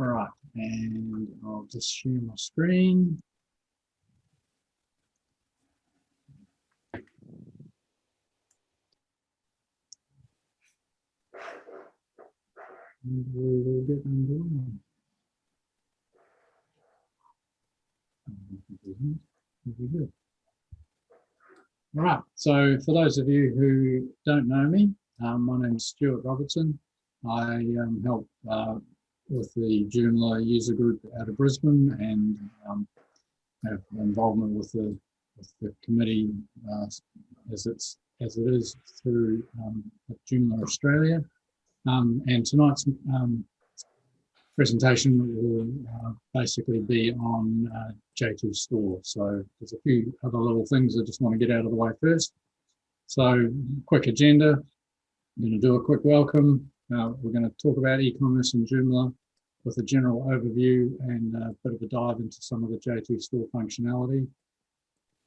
All right, and I'll just share my screen. And we will get underway. Good. All right, so for those of you who don't know me, my name is Stuart Robertson. I help with the Joomla user group out of Brisbane and have involvement with the committee as it is through Joomla Australia. And tonight's presentation will basically be on j2store. So there's a few other little things I just want to get out of the way first. So quick agenda. I'm going to do a quick welcome. We're going to talk about e-commerce and Joomla with a general overview and a bit of a dive into some of the j2store functionality.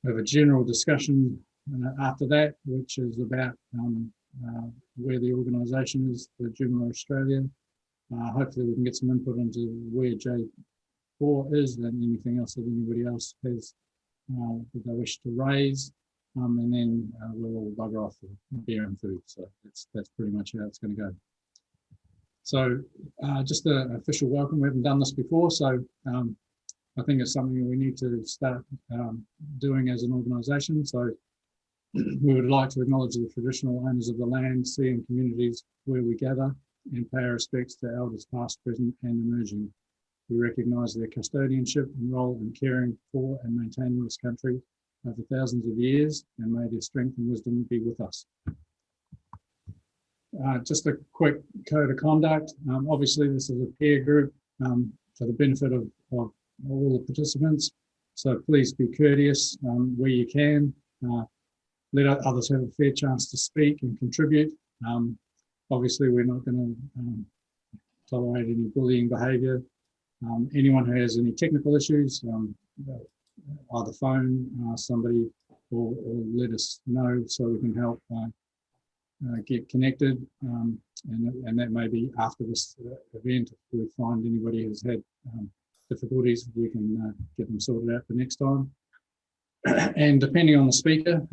We have a general discussion after that, which is about where the organisation is for Joomla Australia. Hopefully we can get some input into where J4 is and anything else that anybody else has that they wish to raise. And then we'll all bugger off for beer and food. So that's pretty much how it's going to go. So just an official welcome. We haven't done this before, so I think it's something that we need to start doing as an organisation. So we would like to acknowledge the traditional owners of the land, sea and communities where we gather and pay our respects to elders past, present and emerging. We recognise their custodianship and role in caring for and maintaining this country over thousands of years, and may their strength and wisdom be with us. Just a quick code of conduct. Obviously this is a peer group for the benefit of all the participants. So please be courteous where you can. Let others have a fair chance to speak and contribute. Obviously, we're not going to tolerate any bullying behaviour. Anyone who has any technical issues, either phone somebody or let us know so we can help get connected. And that may be after this event. If we find anybody who's had difficulties, we can get them sorted out for next time. And depending on the speaker,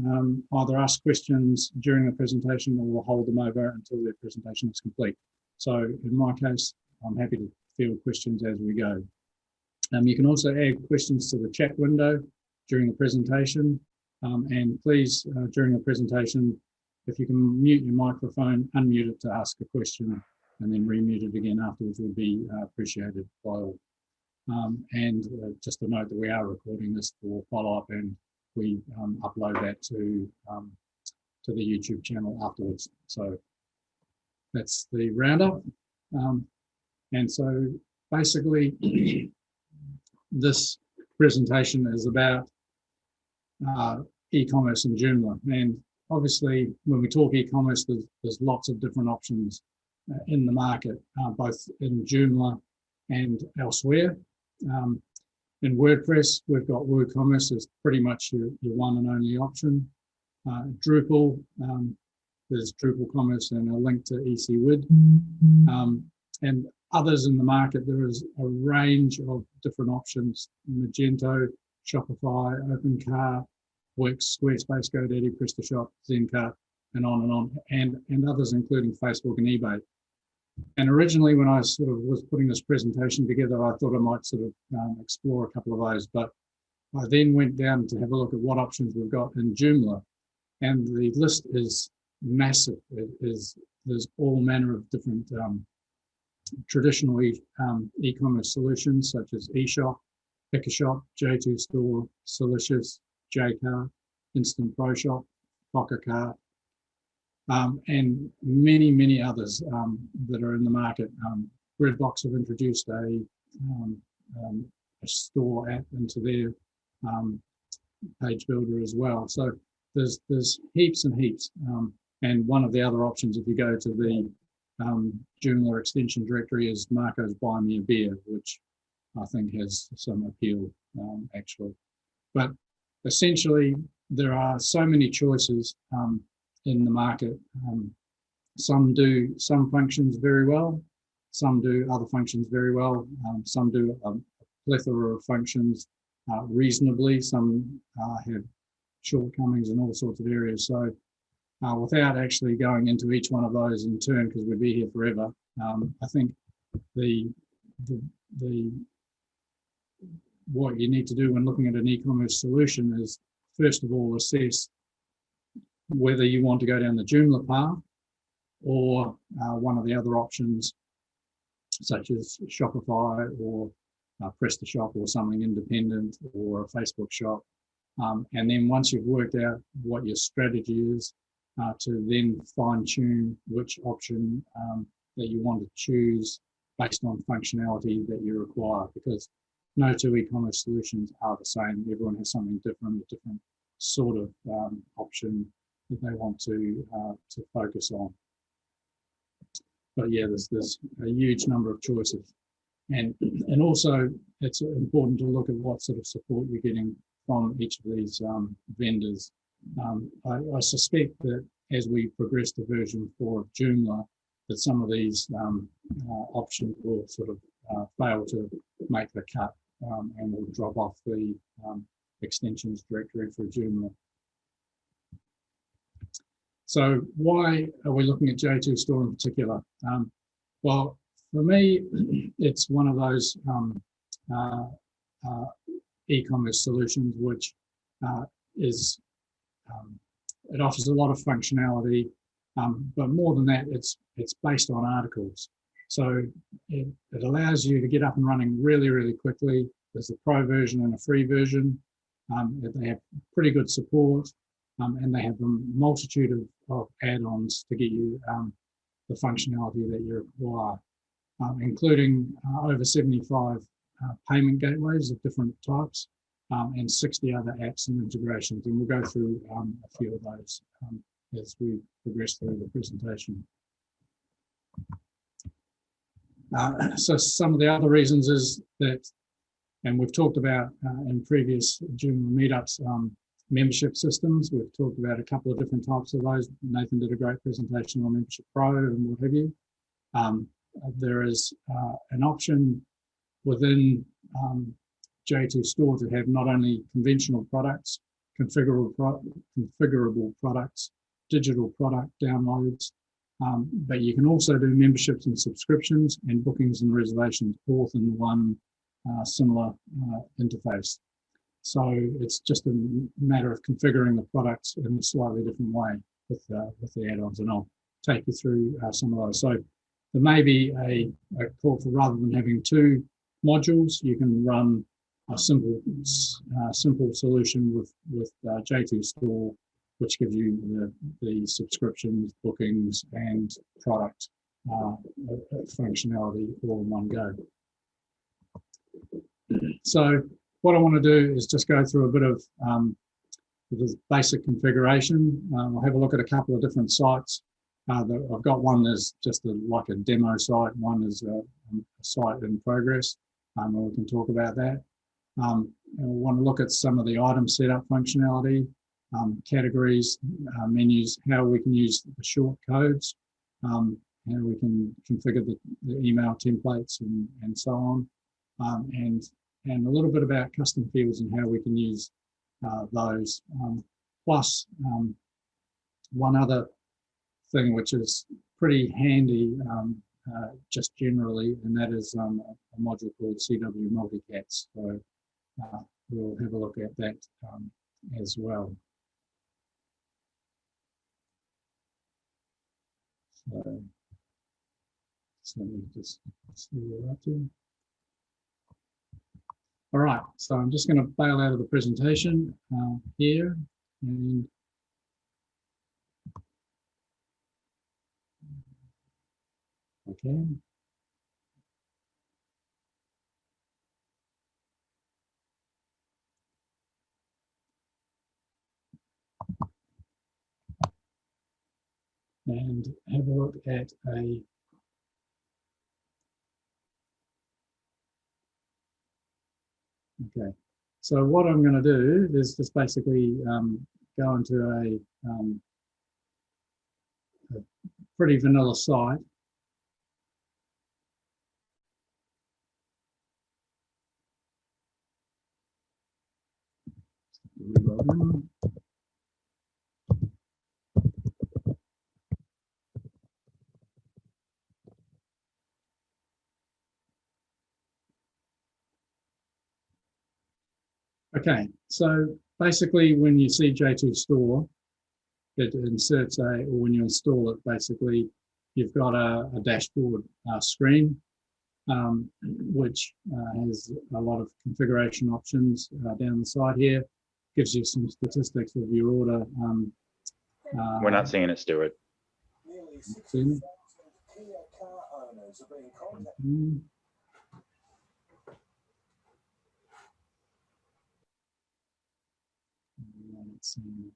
either ask questions during the presentation or we'll hold them over until their presentation is complete. So in my case, I'm happy to field questions as we go. You can also add questions to the chat window during the presentation. And please, during the presentation, if you can mute your microphone, unmute it to ask a question and then remute it again afterwards would be appreciated by all. And just a note that we are recording this for follow-up and we upload that to the YouTube channel afterwards. So that's the roundup. And so basically this presentation is about e-commerce and Joomla. And obviously when we talk e-commerce, there's lots of different options in the market, both in Joomla and elsewhere. In WordPress, we've got WooCommerce as pretty much your one and only option. Drupal, there's Drupal Commerce and a link to ECWid. And others in the market, there is a range of different options: Magento, Shopify, OpenCart, Wix, Squarespace, GoDaddy, PrestaShop, Zencart, and on, and others including Facebook and eBay. And originally, when I sort of was putting this presentation together, I thought I might sort of explore a couple of those, but I then went down to have a look at what options we've got in Joomla, and the list is massive. There's all manner of different traditional e-commerce solutions such as eShop, PickAShop, j2store, Solicious, jCart, Instant Pro Shop, PocketCart, and many others that are in the market. Breadbox have introduced a store app into their page builder as well. So there's heaps and heaps. And one of the other options, if you go to the Joomla extension directory, is Marco's Buy Me a Beer, which I think has some appeal actually. But essentially, there are so many choices in the market. Some do some functions very well, Some do other functions very well. Some do a plethora of functions reasonably. Some have shortcomings in all sorts of areas. So without actually going into each one of those in turn, because we'd be here forever, I think what you need to do when looking at an e-commerce solution is, first of all, assess whether you want to go down the Joomla path or one of the other options, such as Shopify or PrestaShop or something independent, or a Facebook shop. And then once you've worked out what your strategy is, to then fine tune which option that you want to choose based on functionality that you require, because no two e-commerce solutions are the same. Everyone has something different, a different sort of option that they want to focus on. But yeah, there's a huge number of choices. And also, it's important to look at what sort of support you're getting from each of these vendors. I suspect that as we progress to version 4 of Joomla, that some of these options will sort of fail to make the cut and will drop off the extensions directory for Joomla. So why are we looking at j2store in particular? Well, for me, it's one of those e-commerce solutions which it offers a lot of functionality, but more than that, it's based on articles. So it allows you to get up and running really, really quickly. There's a pro version and a free version. They have pretty good support, and they have a multitude of add-ons to get you the functionality that you require, including over 75 payment gateways of different types, and 60 other apps and integrations. And we'll go through a few of those as we progress through the presentation. So some of the other reasons is that, and we've talked about in previous Joomla meetups, membership systems. We've talked about a couple of different types of those. Nathan did a great presentation on Membership Pro and what have you. There is an option within j2store to have not only conventional products, configurable products, digital product downloads, but you can also do memberships and subscriptions and bookings and reservations, all in one similar interface. So it's just a matter of configuring the products in a slightly different way with the add-ons, and I'll take you through some of those. So there may be a call for, rather than having two modules, you can run a simple solution with j2store, which gives you the subscriptions, bookings, and product functionality all in one go. So what I want to do is just go through a bit of the basic configuration. I'll have a look at a couple of different sites. I've got one that's just like a demo site. One is a site in progress, and we can talk about that. And we want to look at some of the item setup functionality, categories, menus, how we can use the shortcodes, how we can configure the email templates and so on, and a little bit about custom fields and how we can use those. Plus, one other thing which is pretty handy just generally, and that is a module called CW Multicats. So we'll have a look at that as well. So let me just see what we're up to. All right, so I'm just going to bail out of the presentation here, and okay. And have a look at a okay. So what I'm going to do is just basically go into a pretty vanilla site. Okay, so basically when you see j2store, it inserts or when you install it, basically you've got a dashboard screen, which has a lot of configuration options down the side here. Gives you some statistics of your order. We're not seeing it, Stuart. Let's see.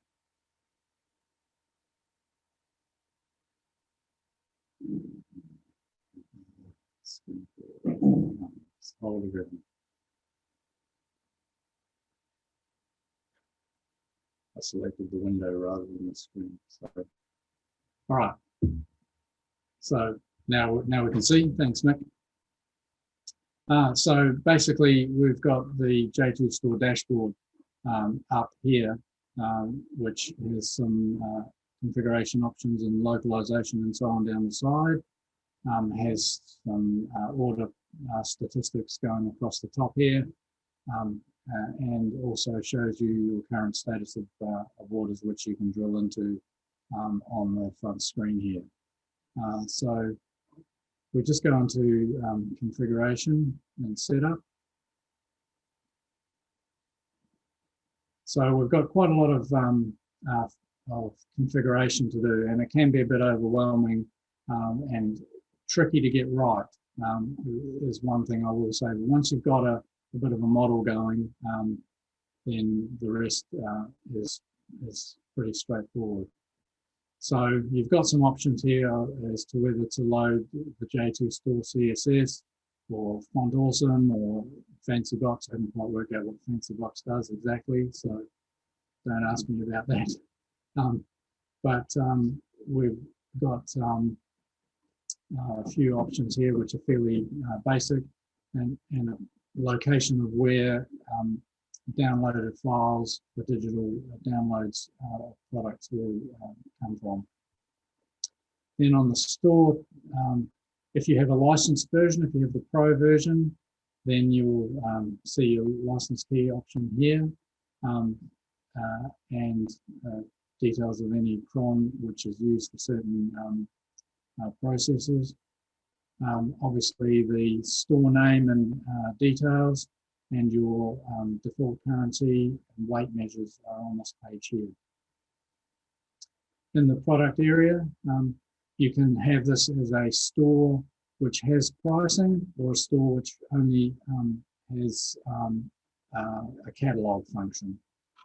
I selected the window rather than the screen. Sorry. All right. So now we can see. Thanks, Mick. So basically, we've got the j2store dashboard up here, which has some configuration options and localization and so on down the side. Has some order statistics going across the top here, and also shows you your current status of orders, which you can drill into on the front screen here. So we just go into configuration and setup. So we've got quite a lot of configuration to do, and it can be a bit overwhelming and tricky to get right, is one thing I will say. But once you've got a bit of a model going, then the rest is pretty straightforward. So you've got some options here as to whether to load the j2store CSS or Font Awesome or Fancy Box. I haven't quite worked out what Fancy Box does exactly, so don't ask me about that. But we've got a few options here which are fairly basic, and a location of where downloaded files, the digital downloads products will come from. Then on the store, if you have a licensed version, if you have the Pro version, then you'll see your license key option here, and details of any cron which is used for certain processes. Obviously the store name and details, and your default currency and weight measures are on this page here. In the product area, you can have this as a store which has pricing, or a store which only has a catalog function.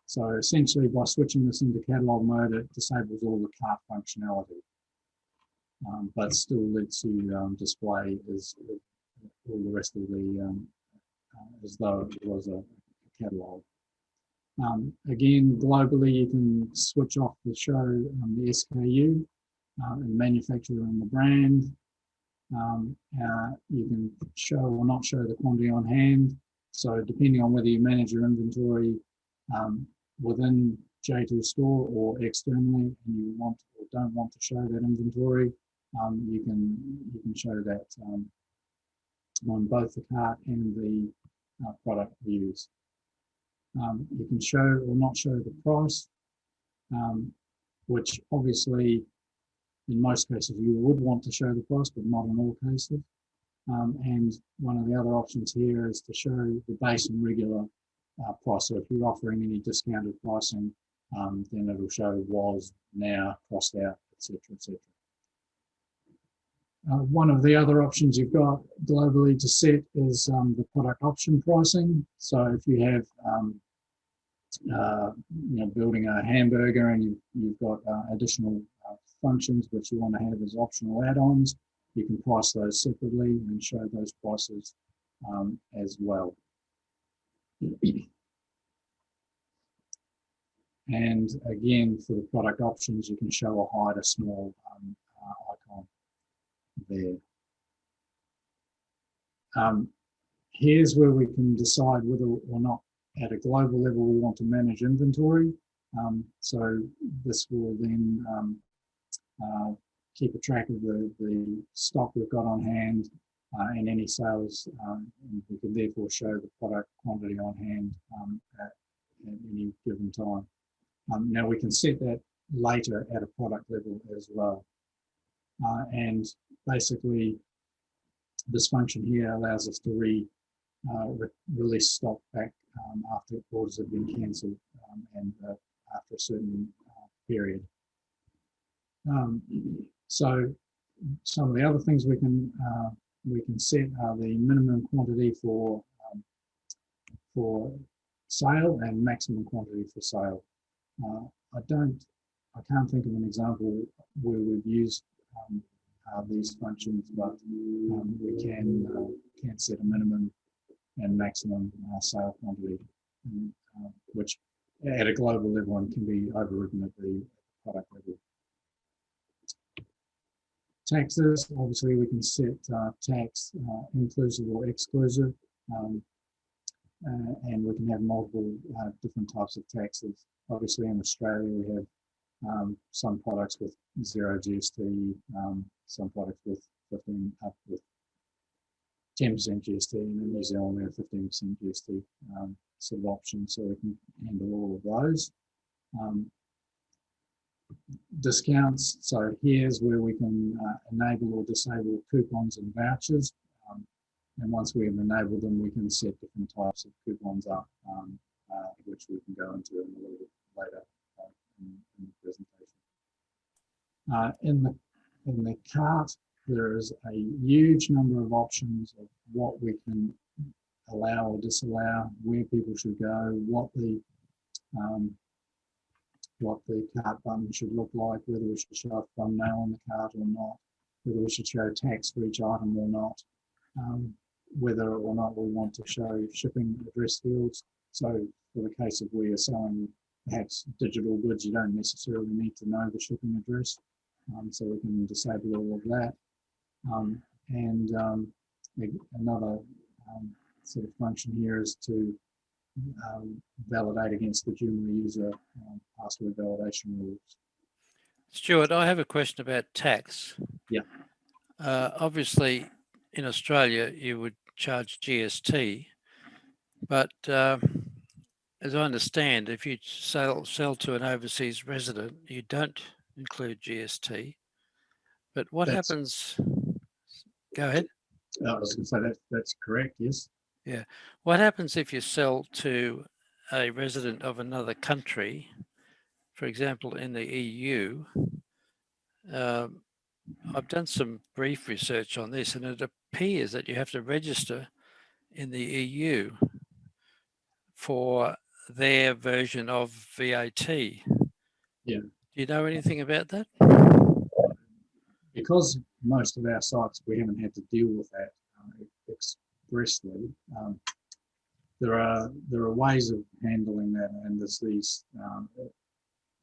So essentially by switching this into catalog mode, it disables all the cart functionality, but still lets you display as all the rest of the as though it was a catalog. Again, globally, you can switch off the show the SKU and manufacturer and the brand. You can show or not show the quantity on hand. So depending on whether you manage your inventory within j2store or externally, and you want or don't want to show that inventory, you can show that on both the cart and the product views. You can show or not show the price, which obviously in most cases you would want to show the price, but not in all cases. And one of the other options here is to show the base and regular price. So if you're offering any discounted pricing, then it'll show was, now, crossed out, etc., etc. One of the other options you've got globally to set is the product option pricing. So if you have, building a hamburger and you've got additional functions which you want to have as optional add-ons, you can price those separately and show those prices as well. And again, for the product options, you can show or hide a small icon there. Here's where we can decide whether or not At a global level, we want to manage inventory. So this will then keep a track of the stock we've got on hand and any sales. And we can therefore show the product quantity on hand at any given time. Now we can set that later at a product level as well. And basically, this function here allows us to release stock back after orders have been cancelled and after a certain period. So some of the other things we can set are the minimum quantity for sale and maximum quantity for sale. I can't think of an example where we've used these functions, but we can set a minimum and maximum sale quantity, which at a global level and can be overridden at the product level. Taxes, obviously we can set tax inclusive or exclusive, and we can have multiple different types of taxes. Obviously in Australia we have some products with 0 GST, some products with 15 up with 10% GST, and in New Zealand we have 15% GST sort of options, so we can handle all of those. Discounts, so here's where we can enable or disable coupons and vouchers, and once we have enabled them, we can set different types of coupons up, which we can go into in a little bit later in the presentation. In the cart, there is a huge number of options of what we can allow or disallow, where people should go, what the cart button should look like, whether we should show a thumbnail on the cart or not, whether we should show tax for each item or not, whether or not we want to show shipping address fields. So for the case of where you're selling perhaps digital goods, you don't necessarily need to know the shipping address, so we can disable all of that. Another sort of function here is to validate against the Joomla user password validation rules. Stuart, I have a question about tax. Yeah. Obviously, in Australia, you would charge GST, but as I understand, if you sell to an overseas resident, you don't include GST. But what happens? Go ahead. I was going to say that's correct. Yes. Yeah. What happens if you sell to a resident of another country, for example, in the EU? I've done some brief research on this, and it appears that you have to register in the EU for their version of VAT. Yeah. Do you know anything about that? Because most of our sites, we haven't had to deal with that expressly. There are ways of handling that, and there's these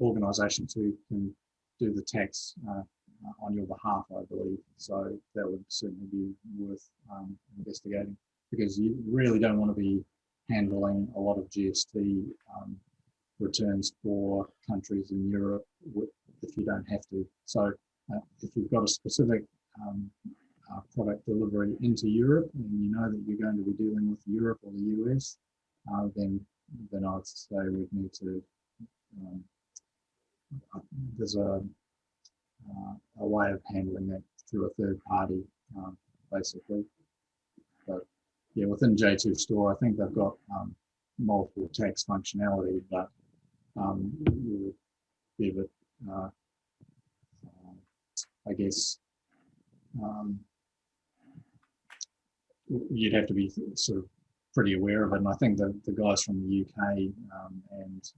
organisations who can do the tax on your behalf, I believe. So that would certainly be worth investigating, because you really don't want to be handling a lot of GST returns for countries in Europe if you don't have to. So if you've got a specific product delivery into Europe and you know that you're going to be dealing with Europe or the US, then I'd say we'd need to, there's a way of handling that through a third party, basically. But yeah, within j2store, I think they've got multiple tax functionality, but you would give it, I guess, you'd have to be sort of pretty aware of it. And I think that the guys from the UK and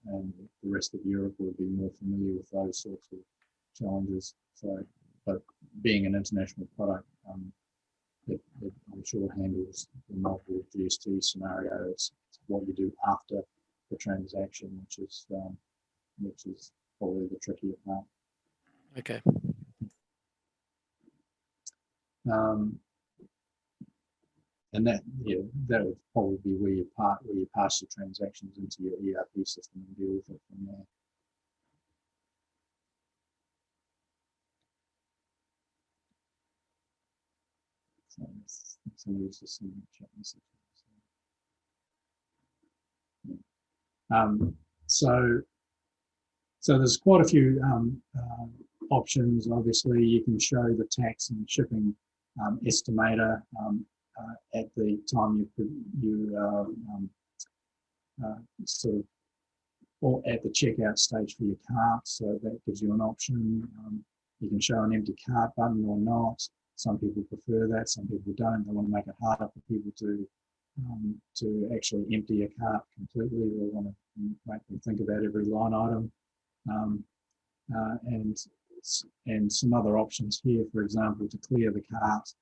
the rest of Europe would be more familiar with those sorts of challenges. So, but being an international product, it I'm sure handles the multiple GST scenarios. It's what you do after the transaction, which is probably the trickier part. Okay. and that would probably be where you pass your transactions into your ERP system and deal with it from there. So somebody was just sending a chat message. So there's quite a few options. Obviously, you can show the tax and shipping estimator at the time you sort of, or at the checkout stage for your cart. So that gives you an option. You can show an empty cart button or not. Some people prefer that. Some people don't. They want to make it harder for people to actually empty a cart completely. They want to make them think about every line item. And some other options here, for example, to clear the cart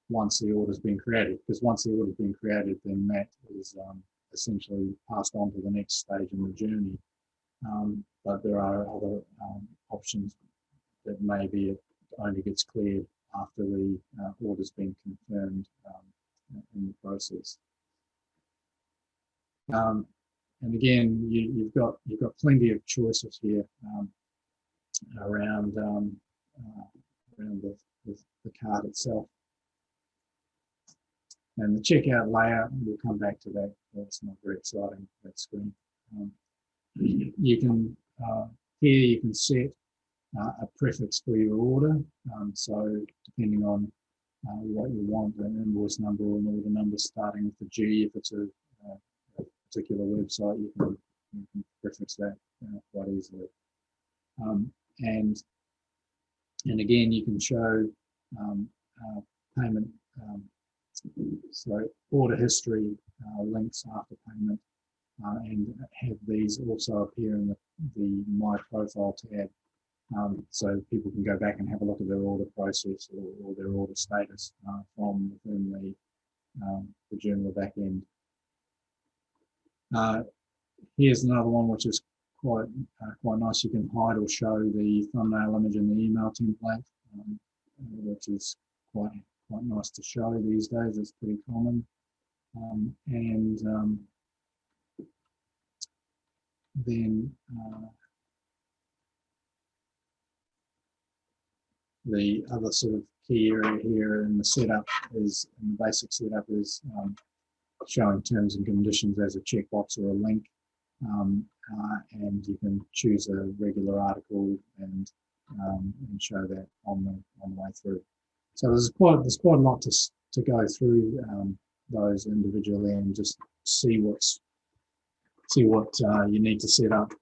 once the order's been created, because once the order's been created, then that is essentially passed on to the next stage in the journey. But there are other options that maybe it only gets cleared after the order's been confirmed in the process. And again, you've got plenty of choices here around the card itself. And the checkout layout, we'll come back to that. That's not very exciting, that screen. You can here you can set a prefix for your order. So depending on what you want, an invoice number or an order number starting with the G, if it's a particular website, you can prefix that quite easily. And again, you can show payment, order history links after payment, and have these also appear in the My Profile tab, so people can go back and have a look at their order process or their order status from within the Joomla backend. Here's another one which is quite nice. You can hide or show the thumbnail image in the email template, which is quite nice to show these days. It's pretty common. Then the other sort of key area here in the setup is, in the basic setup, is showing terms and conditions as a checkbox or a link, and you can choose a regular article and show that on the way through. So there's quite a lot to go through those individually and just see what you need to set up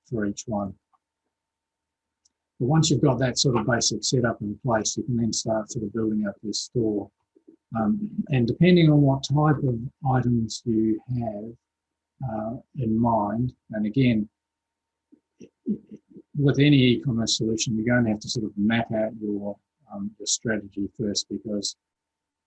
for each one. But once you've got that sort of basic setup in place, you can then start sort of building up your store. And depending on what type of items you have in mind, and again, with any e-commerce solution, you're going to have to sort of map out your strategy first, because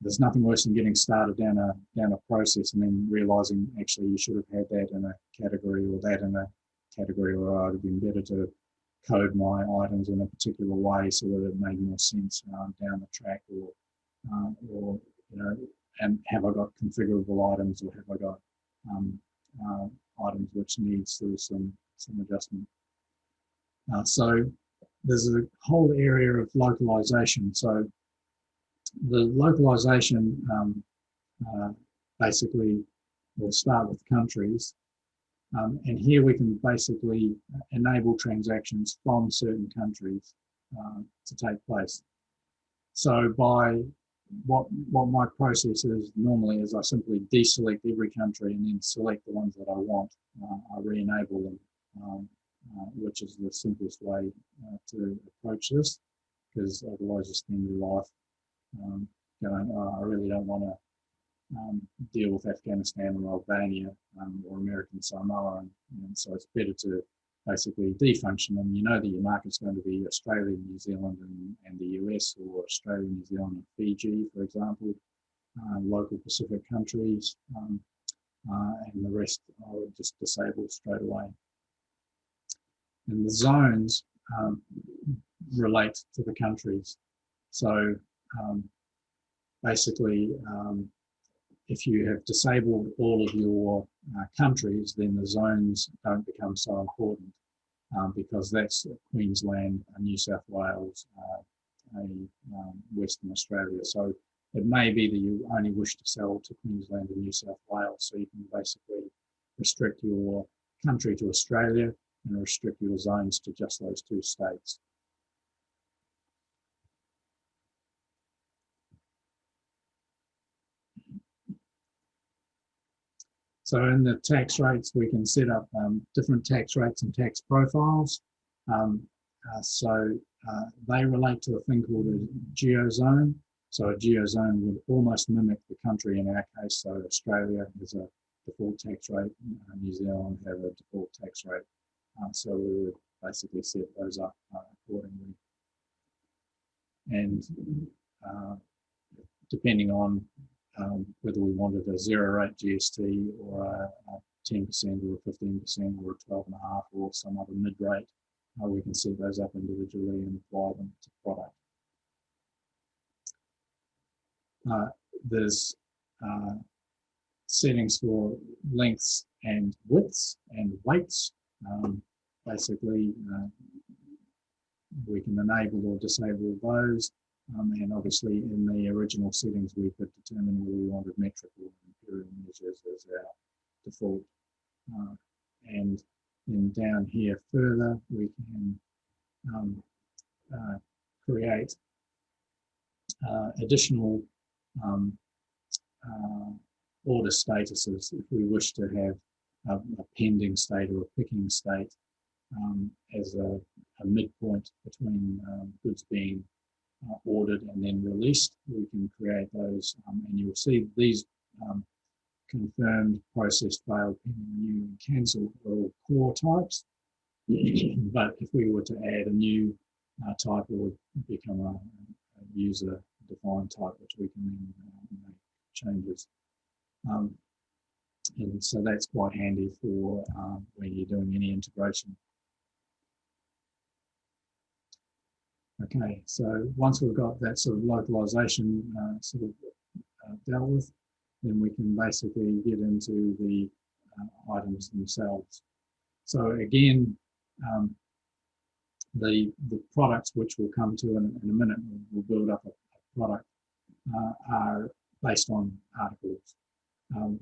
there's nothing worse than getting started down a process and then realizing actually you should have had that in a category or that in a category, or it would have been better to code my items in a particular way so that it made more sense down the track, or you know, and have I got configurable items, or have I got items which need sort of some adjustment. So there's a whole area of localization. So the localization basically will start with countries, and here we can basically enable transactions from certain countries to take place. So by what my process is normally is I simply deselect every country and then select the ones that I want. I re-enable them, which is the simplest way to approach this, because otherwise you spend your life going, oh, I really don't want to deal with Afghanistan or Albania or American Samoa, and so it's better to basically defunction them. You know that your market's going to be Australia, New Zealand, and the US, or Australia, New Zealand, and Fiji, for example, local Pacific countries, and the rest I would just disable straight away. And the zones relate to the countries. So basically, if you have disabled all of your countries, then the zones don't become so important because that's Queensland, New South Wales, Western Australia. So it may be that you only wish to sell to Queensland and New South Wales, so you can basically restrict your country to Australia and restrict your zones to just those two states. So in the tax rates, we can set up different tax rates and tax profiles. They relate to a thing called a geozone. So a geozone would almost mimic the country in our case. So Australia has a default tax rate, New Zealand have a default tax rate. So we would basically set those up accordingly. And depending on whether we wanted a 0 rate GST or a 10% or a 15% or a 12.5% or some other mid rate, we can set those up individually and apply them to product. There's settings for lengths and widths and weights. Basically, we can enable or disable those. And obviously in the original settings, we could determine whether we wanted metric or imperial measures as our default. And then down here further, we can create additional order statuses if we wish to have a pending state or a picking state as a midpoint between goods being ordered and then released. We can create those, and you'll see these confirmed, processed, failed, pending, new, and cancelled are all core types. But if we were to add a new type, it would become a user-defined type, which we can then make changes. And so that's quite handy for when you're doing any integration. Okay, so once we've got that sort of localization dealt with, then we can basically get into the items themselves. So again, the products, which we'll come to in a minute, we'll build up a product, are based on articles.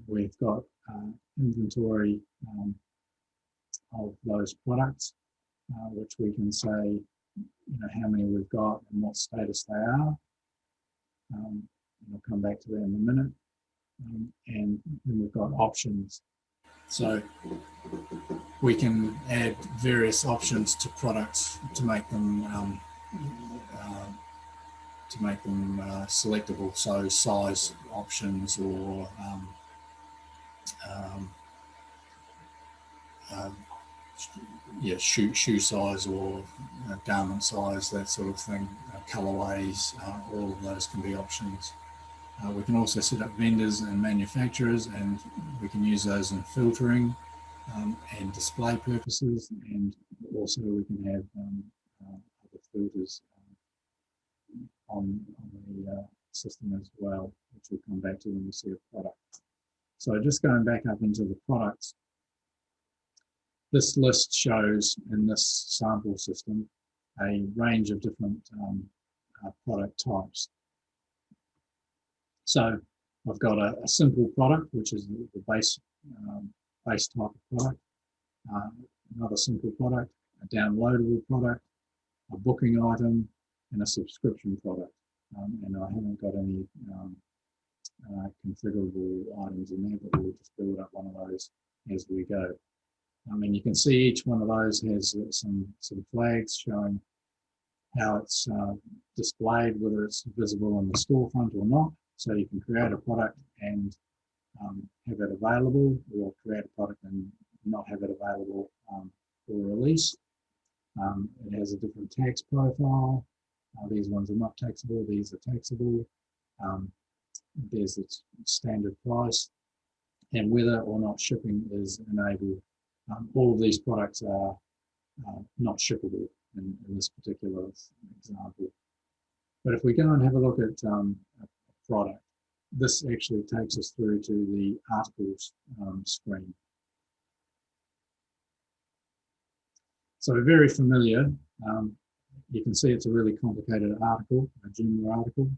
We've got inventory of those products, which we can say, how many we've got and what status they are. And I'll come back to that in a minute. And then we've got options. So we can add various options to products to make them selectable. So size options or shoe size or garment size, that sort of thing, colorways, all of those can be options. We can also set up vendors and manufacturers, and we can use those in filtering and display purposes, and also we can have other filters on the system as well, which we'll come back to when we see a product. So just going back up into the products, this list shows in this sample system a range of different product types. So I've got a simple product, which is the base type of product, another simple product, a downloadable product, a booking item, and a subscription product. And I haven't got any configurable items in there, but we'll just build up one of those as we go. And you can see each one of those has some flags showing how it's displayed, whether it's visible in the storefront or not. So you can create a product and have it available, or create a product and not have it available for release. It has a different tax profile. These ones are not taxable, these are taxable. There's its standard price and whether or not shipping is enabled. All of these products are not shippable in this particular example. But if we go and have a look at a product, this actually takes us through to the articles screen. So very familiar. You can see it's a really complicated article, a Joomla article.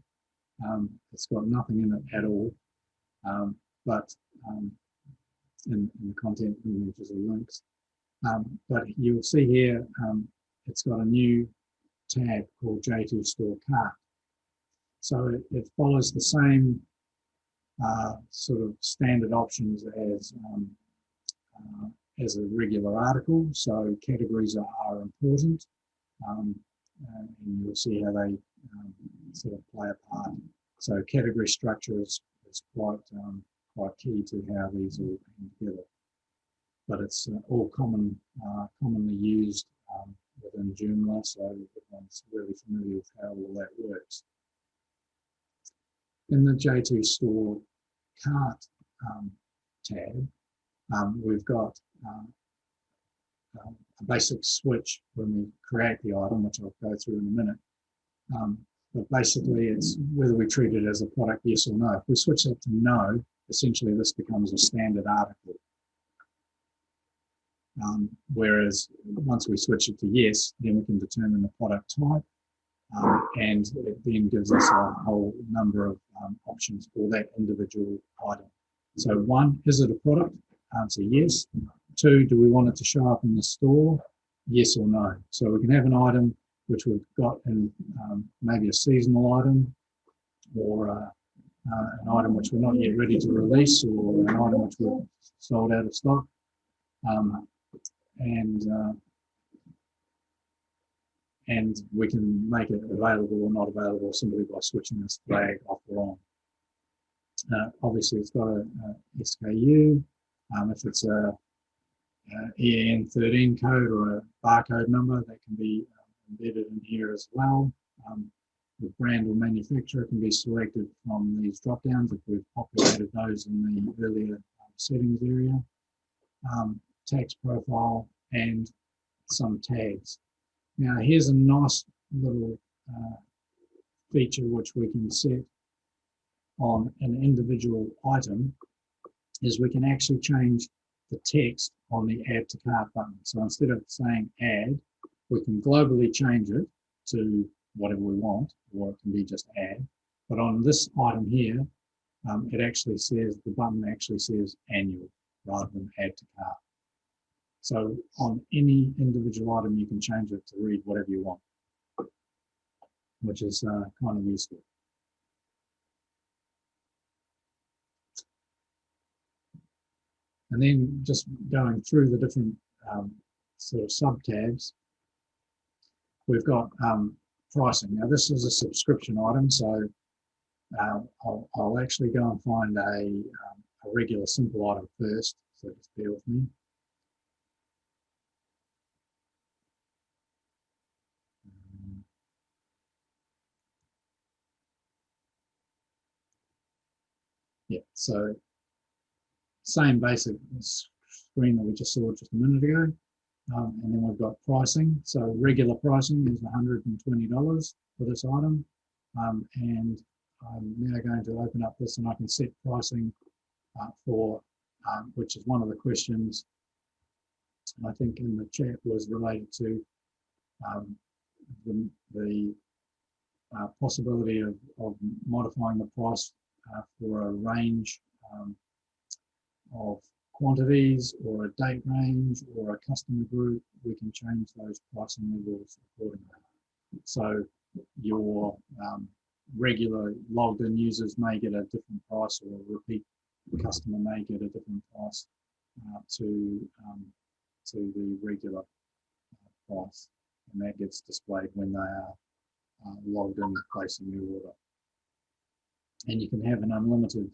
It's got nothing in it at all, but in the content, images or links. But you'll see here, it's got a new tab called j2store cart. So it follows the same sort of standard options as a regular article. So categories are important, and you'll see how they sort of play a part. So category structure is quite key to how these all hang together. But it's all commonly used within Joomla, so everyone's really familiar with how all that works. In the j2store cart tab, we've got a basic switch when we create the item, which I'll go through in a minute. But basically, it's whether we treat it as a product, yes or no. If we switch that to no, essentially this becomes a standard article. Whereas once we switch it to yes, then we can determine the product type, and it then gives us a whole number of options for that individual item. So 1, is it a product? Answer yes. 2, do we want it to show up in the store? Yes or no. So we can have an item which we've got in maybe a seasonal item, or an item which we're not yet ready to release, or an item which we've sold out of stock. And we can make it available or not available simply by switching this flag off or on. Obviously, it's got a SKU. If it's a EAN 13 code or a barcode number, that can be embedded in here as well. The brand or manufacturer can be selected from these drop-downs if we've populated those in the earlier settings area. Tax profile and some tags. Now here's a nice little feature which we can set on an individual item, is we can actually change the text on the add to cart button. So instead of saying add, we can globally change it to whatever we want, or it can be just add. But on this item here, it actually says, the button actually says annual rather than add to cart. So on any individual item, you can change it to read whatever you want, which is kind of useful. And then just going through the different sort of sub-tabs, we've got pricing. Now this is a subscription item, so I'll actually go and find a regular simple item first, so just bear with me. Yeah, so same basic screen that we just saw just a minute ago. And then we've got pricing. So regular pricing is $120 for this item. And I'm now going to open up this and I can set pricing for, which is one of the questions I think in the chat was related to the possibility of modifying the price for a range of quantities or a date range or a customer group. We can change those pricing levels accordingly. So your regular logged in users may get a different price, or a repeat customer may get a different price to the regular price, and that gets displayed when they are logged in placing their order. And you can have an unlimited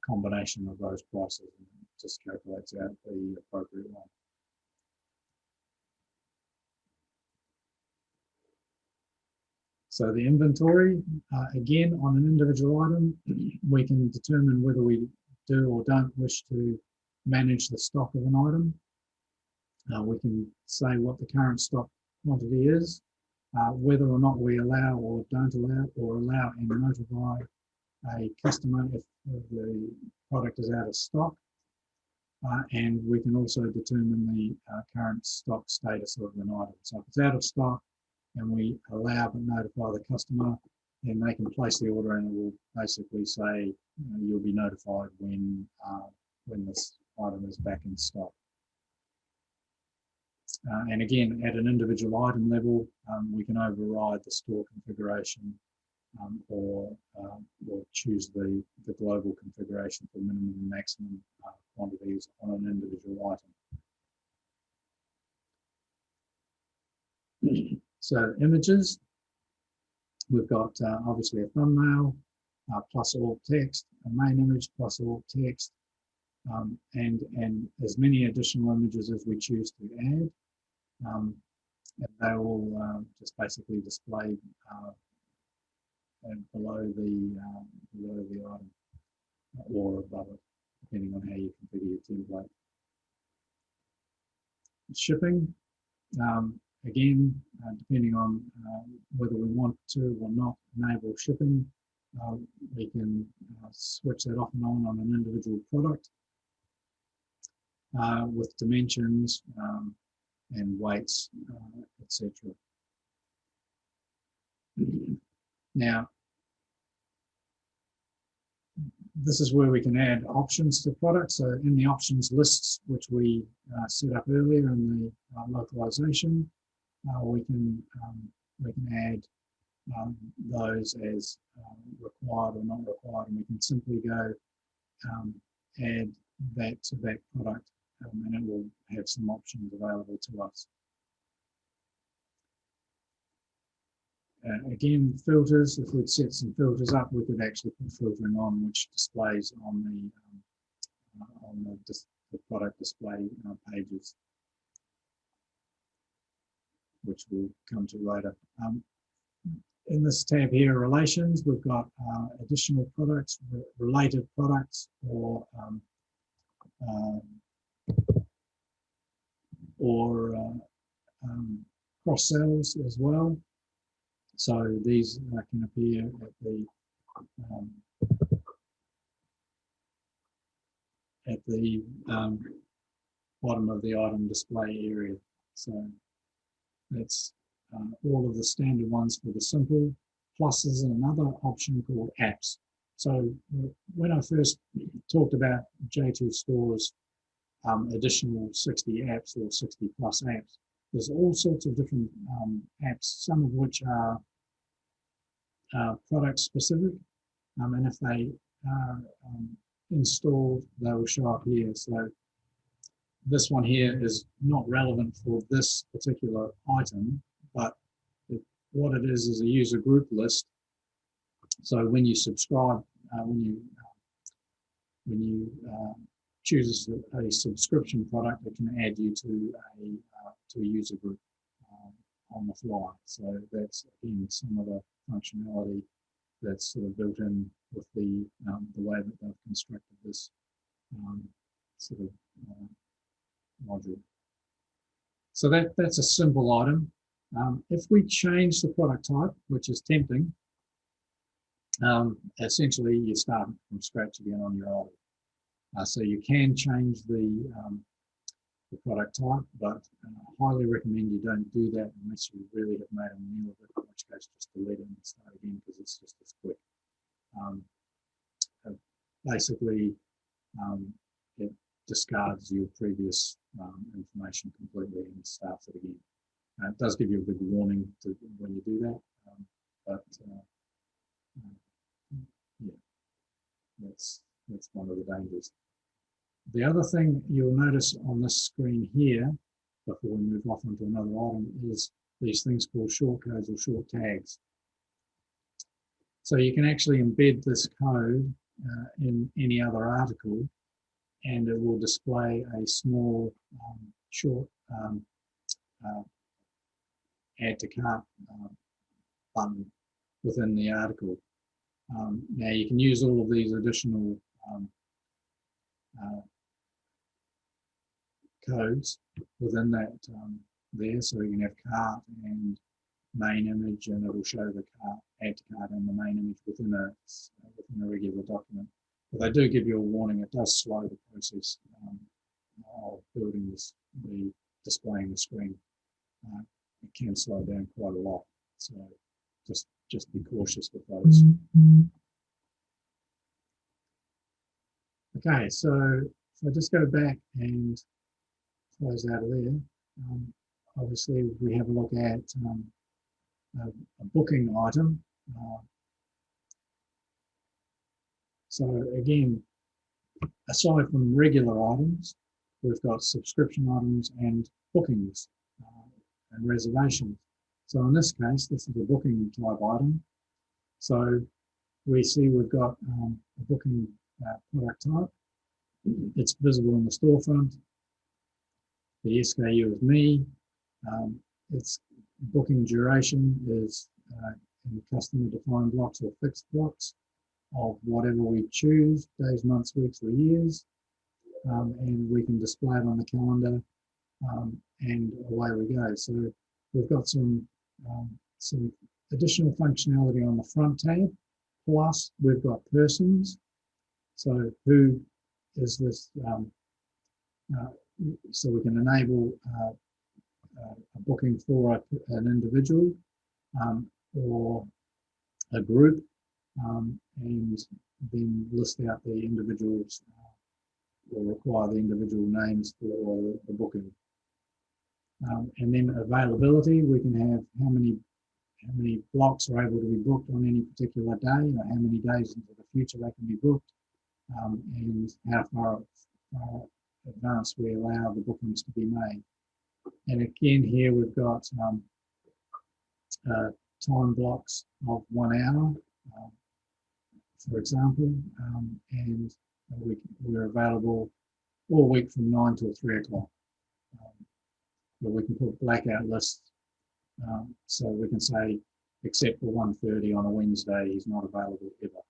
combination of those prices, and it just calculates out the appropriate one. So the inventory, again, on an individual item, we can determine whether we do or don't wish to manage the stock of an item. We can say what the current stock quantity is, whether or not we allow or don't allow, or allow and notify a customer if the product is out of stock. And we can also determine the current stock status of an item. So if it's out of stock and we allow but notify the customer, then they can place the order and it will basically say you'll be notified when this item is back in stock. And again, at an individual item level, we can override the store configuration or choose the global configuration for minimum and maximum quantities on an individual item. So images, we've got obviously a thumbnail plus alt text, a main image plus alt text, and as many additional images as we choose to add. And they will just basically display and below the item or above it, depending on how you configure your template. Shipping, again, depending on whether we want to or not enable shipping, we can switch that off and on an individual product with dimensions and weights, etc. Now, this is where we can add options to products. So in the options lists, which we set up earlier in the localization, we can add those as required or not required, and we can simply go add that to that product, and it will have some options available to us. Again, filters, if we'd set some filters up, we could actually put filtering on, which displays on the product display pages, which we'll come to later. In this tab here, relations, we've got additional products, related products, or cross sells as well. So these can appear at the bottom of the item display area. So that's all of the standard ones for the simple. Plus there's another option called apps. So when I first talked about j2store's additional 60 apps or 60 plus apps, there's all sorts of different apps, some of which are product specific, and if they are installed, they will show up here. So this one here is not relevant for this particular item, but what it is a user group list. So when you subscribe, when you choose a subscription product, it can add you to a user group on the fly. So that's again some of the functionality that's sort of built in with the way that they've constructed this sort of module. So that's a simple item. If we change the product type, which is tempting, essentially you start from scratch again on your item. So you can change the product type, but I highly recommend you don't do that unless you really have made a meal of it, in which case just delete it and start again because it's just as quick. Basically, it discards your previous information completely and starts it again. It does give you a big warning when you do that, but yeah, that's one of the dangers. The other thing you'll notice on this screen here, before we move off onto another item, is these things called shortcodes or short tags. So you can actually embed this code in any other article, and it will display a small short add to cart button within the article. Now you can use all of these additional codes within that there, so you can have cart and main image, and it will show the cart add to cart and the main image within a regular document. But they do give you a warning. It does slow the process of building the displaying the screen. It can slow down quite a lot. So just be cautious with those. Okay, so if I just go back and close out of there, obviously we have a look at a booking item. So again, aside from regular items, we've got subscription items and bookings and reservations. So in this case, this is a booking type item. So we see we've got a booking product type. It's visible in the storefront. The SKU is me. Its booking duration is in customer defined blocks or fixed blocks of whatever we choose, days, months, weeks, or years. And we can display it on the calendar, and away we go. So we've got some additional functionality on the front tab, plus we've got persons. So who is this? So we can enable a booking for an individual or a group, and then list out the individuals or require the individual names for the booking. And then availability, we can have how many blocks are able to be booked on any particular day, or how many days into the future they can be booked, and how far advanced we allow the bookings to be made. And again, here we've got time blocks of 1 hour, for example, and we're available all week from 9 till 3 o'clock. But we can put blackout lists, so we can say, except for 1:30 on a Wednesday, he's not available ever.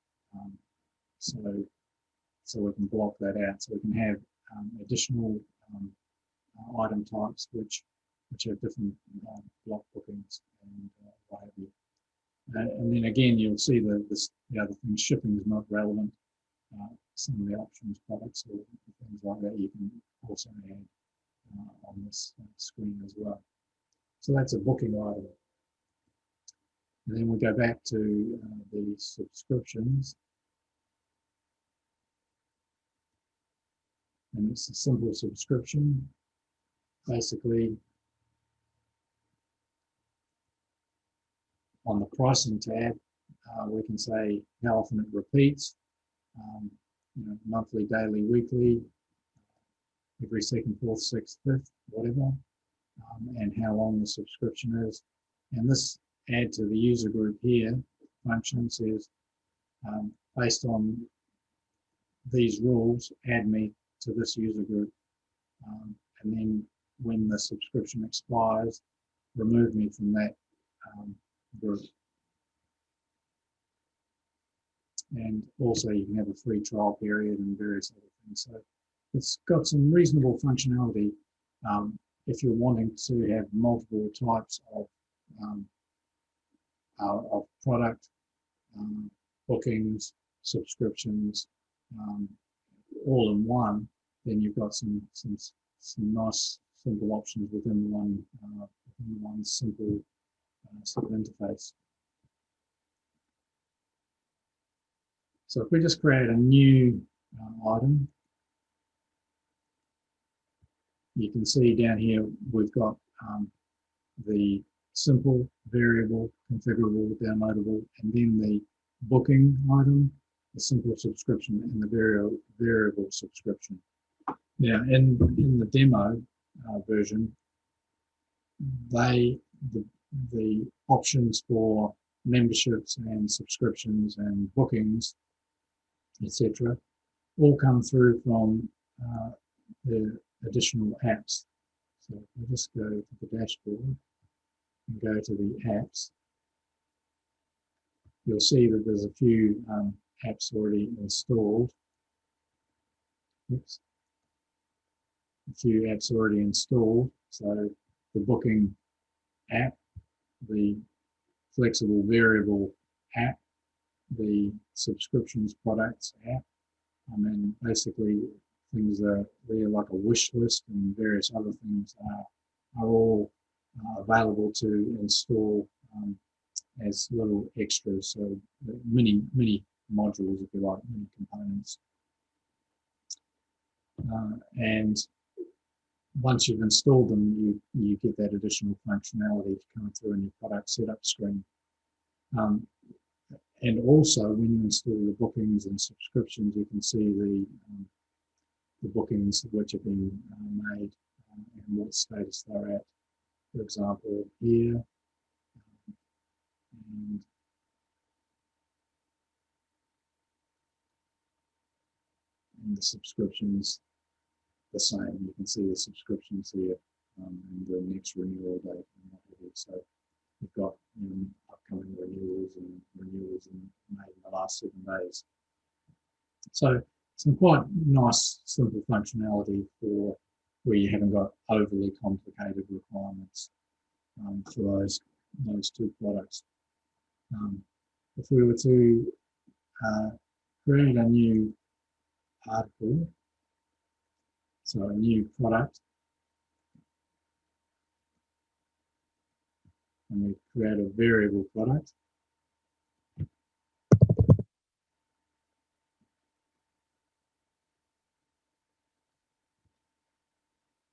So we can block that out. So we can have additional item types which have different block bookings and what have you. And then again, you'll see the other thing, shipping is not relevant. Some of the options, products, or things like that, you can also add on this screen as well. So that's a booking item. And then we go back to the subscriptions. And it's a simple subscription. Basically, on the pricing tab, we can say how often it repeats, monthly, daily, weekly, every second, fourth, sixth, fifth, whatever, and how long the subscription is. And this add to the user group here function says, based on these rules, add me to this user group. And then when the subscription expires, remove me from that group. And also you can have a free trial period and various other things. So it's got some reasonable functionality if you're wanting to have multiple types of product, bookings, subscriptions, all in one. Then you've got some nice simple options within one simple sort of interface. So if we just create a new item, you can see down here we've got the simple, variable, configurable, downloadable, and then the booking item, the simple subscription, and the variable subscription. Now, in the demo version, the options for memberships and subscriptions and bookings, etc., all come through from the additional apps. So if we just go to the dashboard and go to the apps, you'll see that there's a few apps already installed. Oops. A few apps already installed. So the booking app, the flexible variable app, the subscriptions products app. And basically things are there like a wish list, and various other things are all available to install as little extras, so mini modules, if you like, mini components. And once you've installed them, you get that additional functionality coming through in your product setup screen. And also, when you install the bookings and subscriptions, you can see the bookings which have been made and what status they're at. For example, here, and the subscriptions the same. You can see the subscriptions here and the next renewal date and what have you. So we've got upcoming renewals and renewals made in the last 7 days. So some quite nice, simple functionality for where you haven't got overly complicated requirements for those two products. If we were to create a new article, so a new product, and we create a variable product,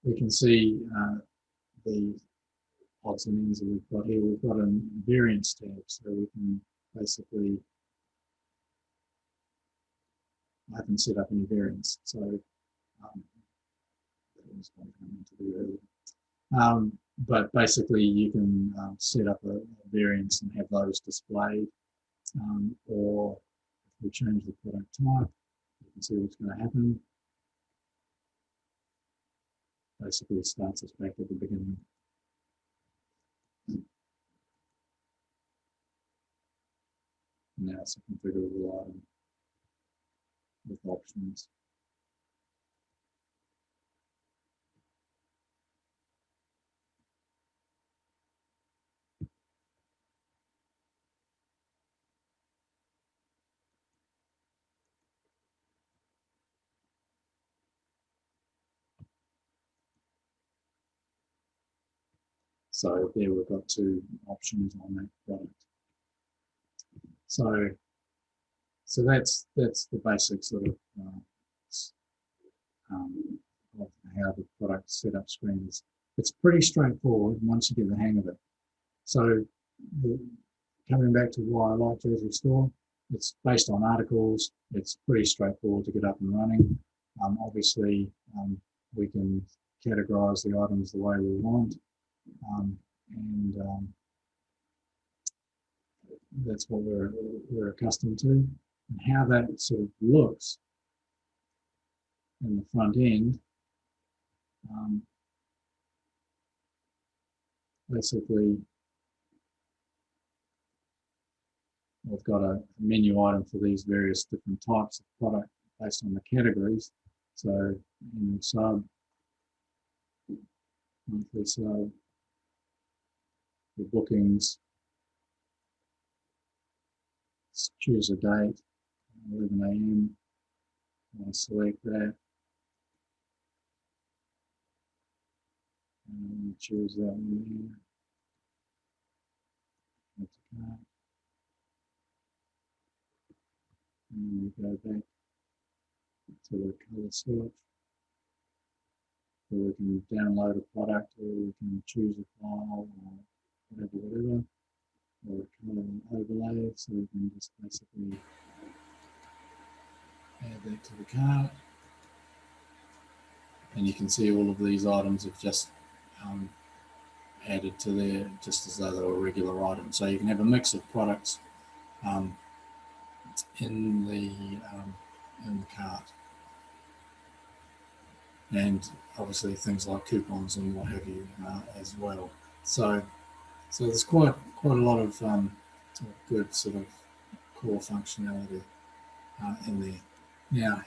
we can see the odds and ends that we've got here. We've got a variance tab, so we can basically, I can set up any variance. So that was what I meant to do earlier. But basically you can set up a variance and have those displayed, or if we change the product type, you can see what's going to happen. Basically it starts us back at the beginning. Now it's a configurable item with options. So there we've got two options on that product. So that's the basic sort of how the product setup screen is. It's pretty straightforward once you get the hang of it. So coming back to why I like j2store, it's based on articles. It's pretty straightforward to get up and running. Obviously, we can categorize the items the way we want. And that's what we're accustomed to. And how that sort of looks in the front end, basically we've got a menu item for these various different types of product based on the categories. So in the sub, monthly sub, the bookings, choose a date, 11 AM, I'll select that, and choose that one there, add to cart, and we go back to the colour switch, so we can download a product, or we can choose a file, or whatever, or a colour overlay, so we can just basically add that to the cart. And you can see all of these items have just added to there just as though they were regular items. So you can have a mix of products in the cart, and obviously things like coupons and what have you as well. So there's quite a lot of good sort of core functionality in there. Now,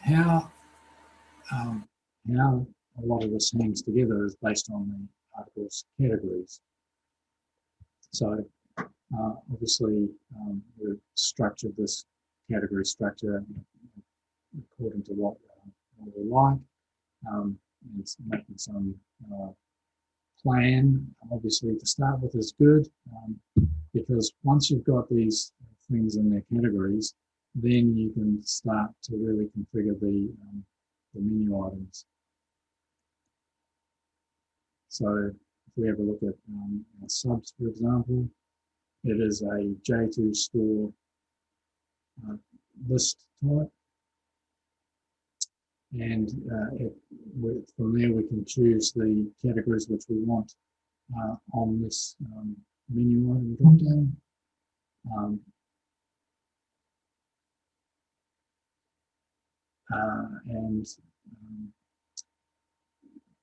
how a lot of this hangs together is based on the articles categories. So Obviously, we've structured this category structure according to what we like. It's making some plan, obviously, to start with is good, because once you've got these things in their categories, then you can start to really configure the menu items. So if we have a look at our subs, for example, it is a j2store list type. And from there we can choose the categories which we want on this menu item drop down.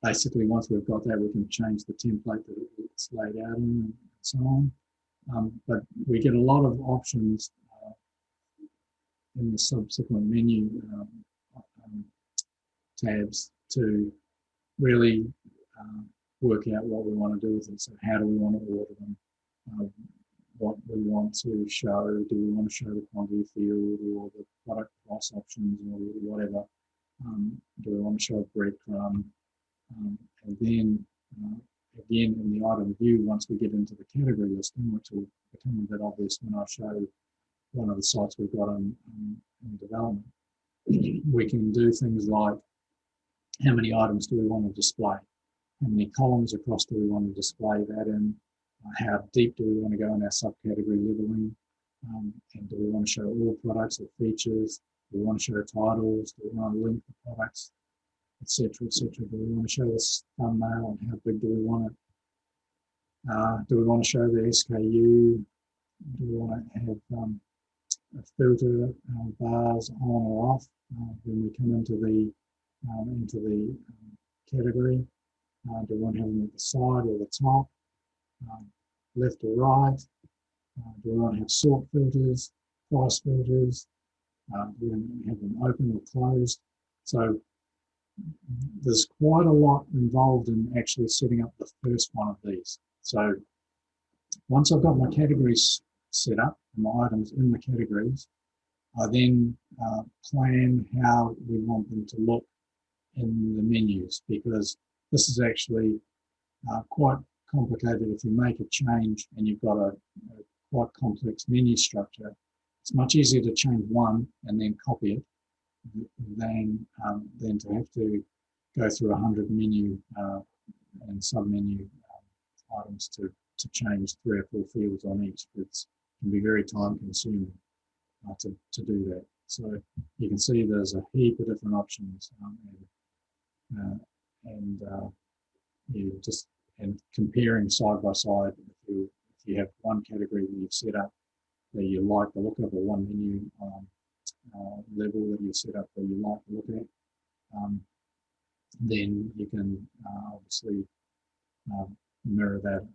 Basically, once we've got that, we can change the template that it's laid out in and so on. But we get a lot of options in the subsequent menu tabs to really work out what we want to do with them. So how do we want to order them? What we want to show? Do we want to show the quantity field or the product price options or whatever? Do we want to show a breadcrumb? And then again in the item view, once we get into the category listing, which will become a bit obvious when I show one of the sites we've got in development, we can do things like how many items do we want to display? How many columns across do we want to display that in? How deep do we want to go in our subcategory leveling? And do we want to show all products or features? Do we want to show titles? Do we want to link the products, etc., etc.? Do we want to show this thumbnail and how big do we want it? Do we want to show the SKU? Do we want to have a filter bars on or off when we come into the category? Do we want to have them at the side or the top, left or right? Do we want to have sort filters, price filters? Do we want to have them open or closed? So there's quite a lot involved in actually setting up the first one of these. So once I've got my categories set up, my items in the categories, I then plan how we want them to look in the menus, because this is actually quite complicated. If you make a change and you've got a quite complex menu structure, it's much easier to change one and then copy it than to have to go through 100 menu and sub-menu items to change 3 or 4 fields on each. It can be very time consuming to do that. So you can see there's a heap of different options, and comparing side by side. If you have one category that you've set up that you like the look of, or one menu level that you've set up that you like the look at, then you can obviously mirror that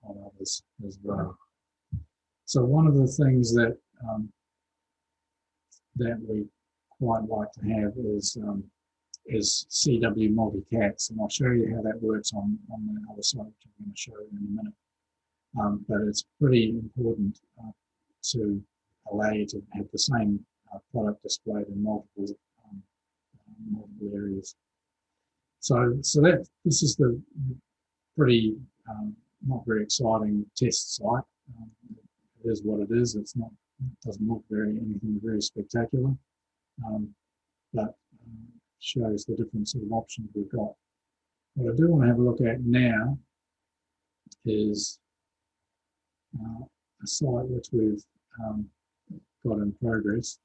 on others as well. So one of the things that we quite like to have is CW multicats, and I'll show you how that works on the other side, which I'm going to show you in a minute. But it's pretty important to allow you to have the same product displayed in multiple areas. So this is the pretty not very exciting test site. It is what it is. It doesn't look anything very spectacular, but shows the different sort of options we've got. What I do want to have a look at now is a site which we've got in progress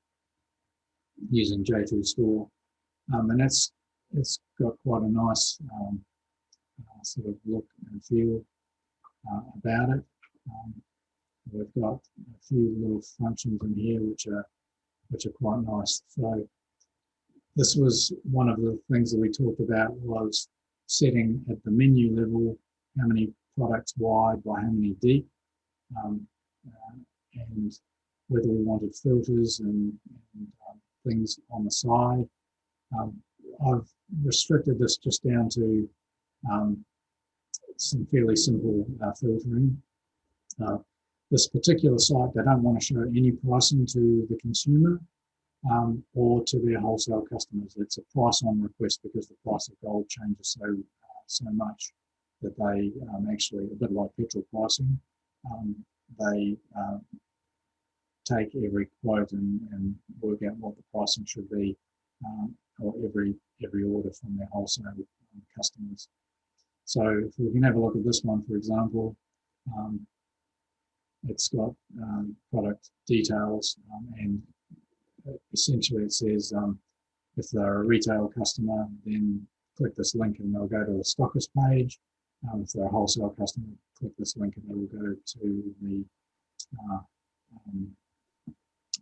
using j2store, and it's got quite a nice sort of look and feel about it. We've got a few little functions in here which are quite nice. So this was one of the things that we talked about, was setting at the menu level how many products wide by how many deep, and whether we wanted filters and things on the side. I've restricted this just down to some fairly simple filtering. this particular site, they don't want to show any pricing to the consumer or to their wholesale customers. It's a price on request because the price of gold changes so much that they actually, a bit like petrol pricing, they take every quote and work out what the pricing should be, or every order from their wholesale customers. So if we can have a look at this one, for example, it's got product details, and essentially it says if they're a retail customer, then click this link and they'll go to the stockist page. If they're a wholesale customer, click this link and they will go to the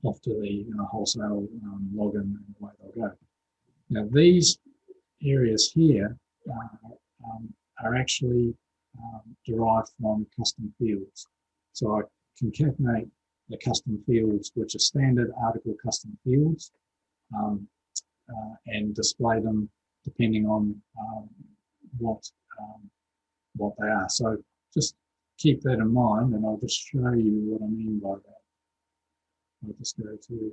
off to the wholesale login, and away they'll go. Now these areas here are actually derived from custom fields. So I concatenate the custom fields, which are standard article custom fields, and display them depending on what they are. So just keep that in mind, and I'll just show you what I mean by that. I'll just go to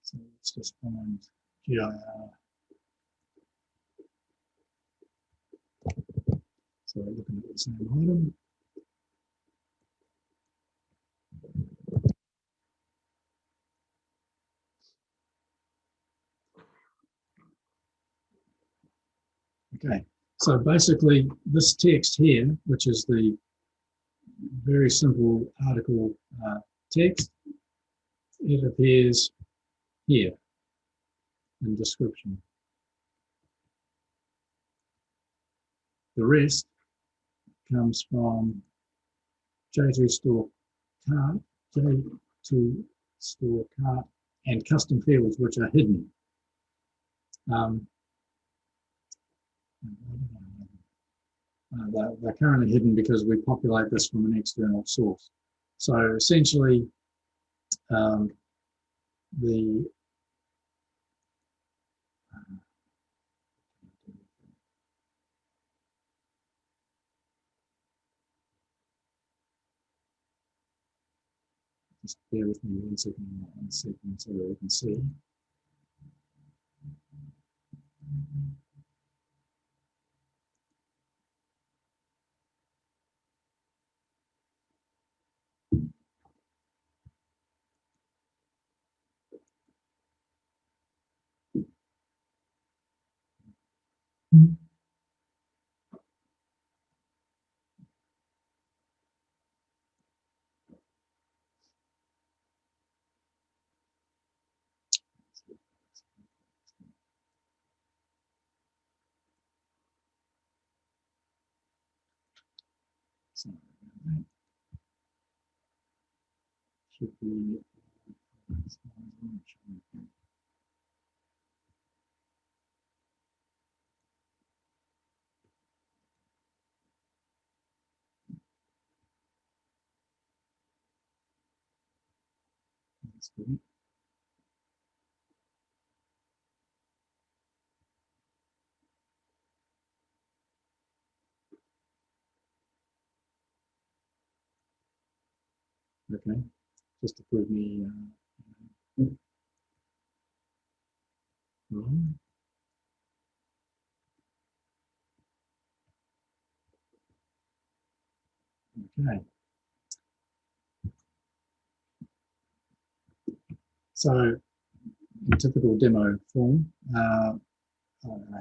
so let's just find GIR. So we're looking at the same item. Okay, so basically this text here, which is the very simple article text, it appears here in description. The rest comes from j2store cart, j2store cart, and custom fields, which are hidden. They're currently hidden because we populate this from an external source. So essentially, just bear with me one second so that we can see. Sorry about that. Should be that's good. Okay, just to prove me wrong. Okay. So, in typical demo form, I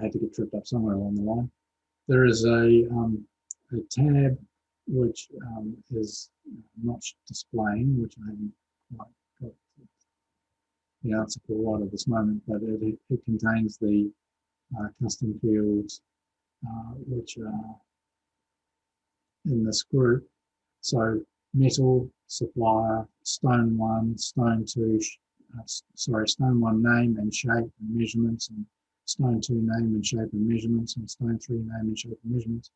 had to get tripped up somewhere along the line. There is a tab which is not displaying, which I haven't quite got the answer for right at this moment, but it contains the custom fields which are in this group. So metal, supplier, stone 1, stone 2, stone 1 name and shape and measurements, and stone 2 name and shape and measurements, and stone 3 name and shape and measurements,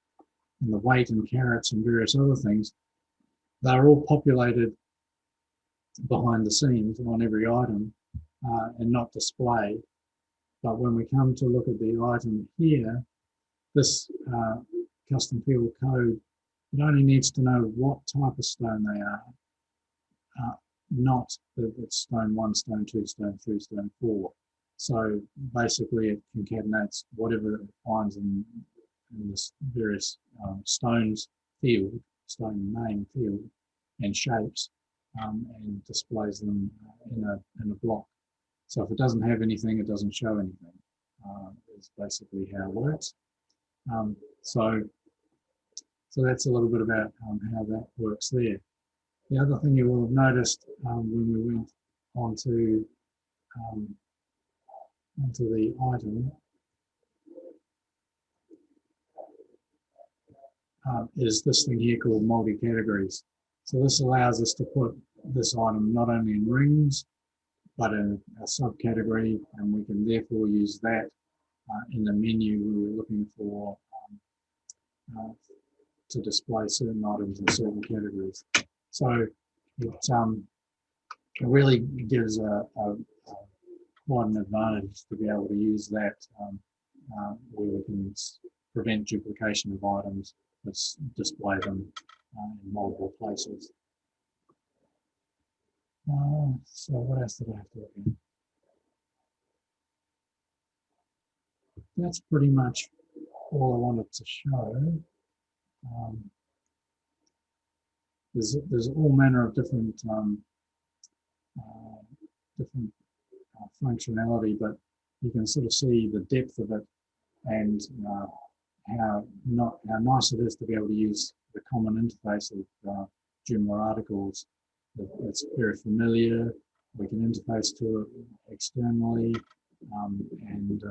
and the weight and carats and various other things. They're all populated behind the scenes on every item and not display. But when we come to look at the item here, this custom field code, it only needs to know what type of stone they are, not that it's stone 1, stone 2, stone 3, stone 4. So basically it concatenates whatever it finds in this various stones field, stone name field, and shapes, and displays them in a block. So if it doesn't have anything, it doesn't show anything. Is basically how it works. So that's a little bit about how that works there. The other thing you will have noticed when we went onto the item is this thing here called multi-categories. So this allows us to put this item not only in rings, but in a subcategory, and we can therefore use that in the menu where we're looking for to display certain items in certain categories. So it really gives quite an advantage to be able to use that where we can prevent duplication of items, but display them in multiple places. So what else did I have to look at? That's pretty much all I wanted to show. There's all manner of different functionality, but you can sort of see the depth of it and how nice it is to be able to use the common interface of Joomla articles. It's very familiar. We can interface to it externally and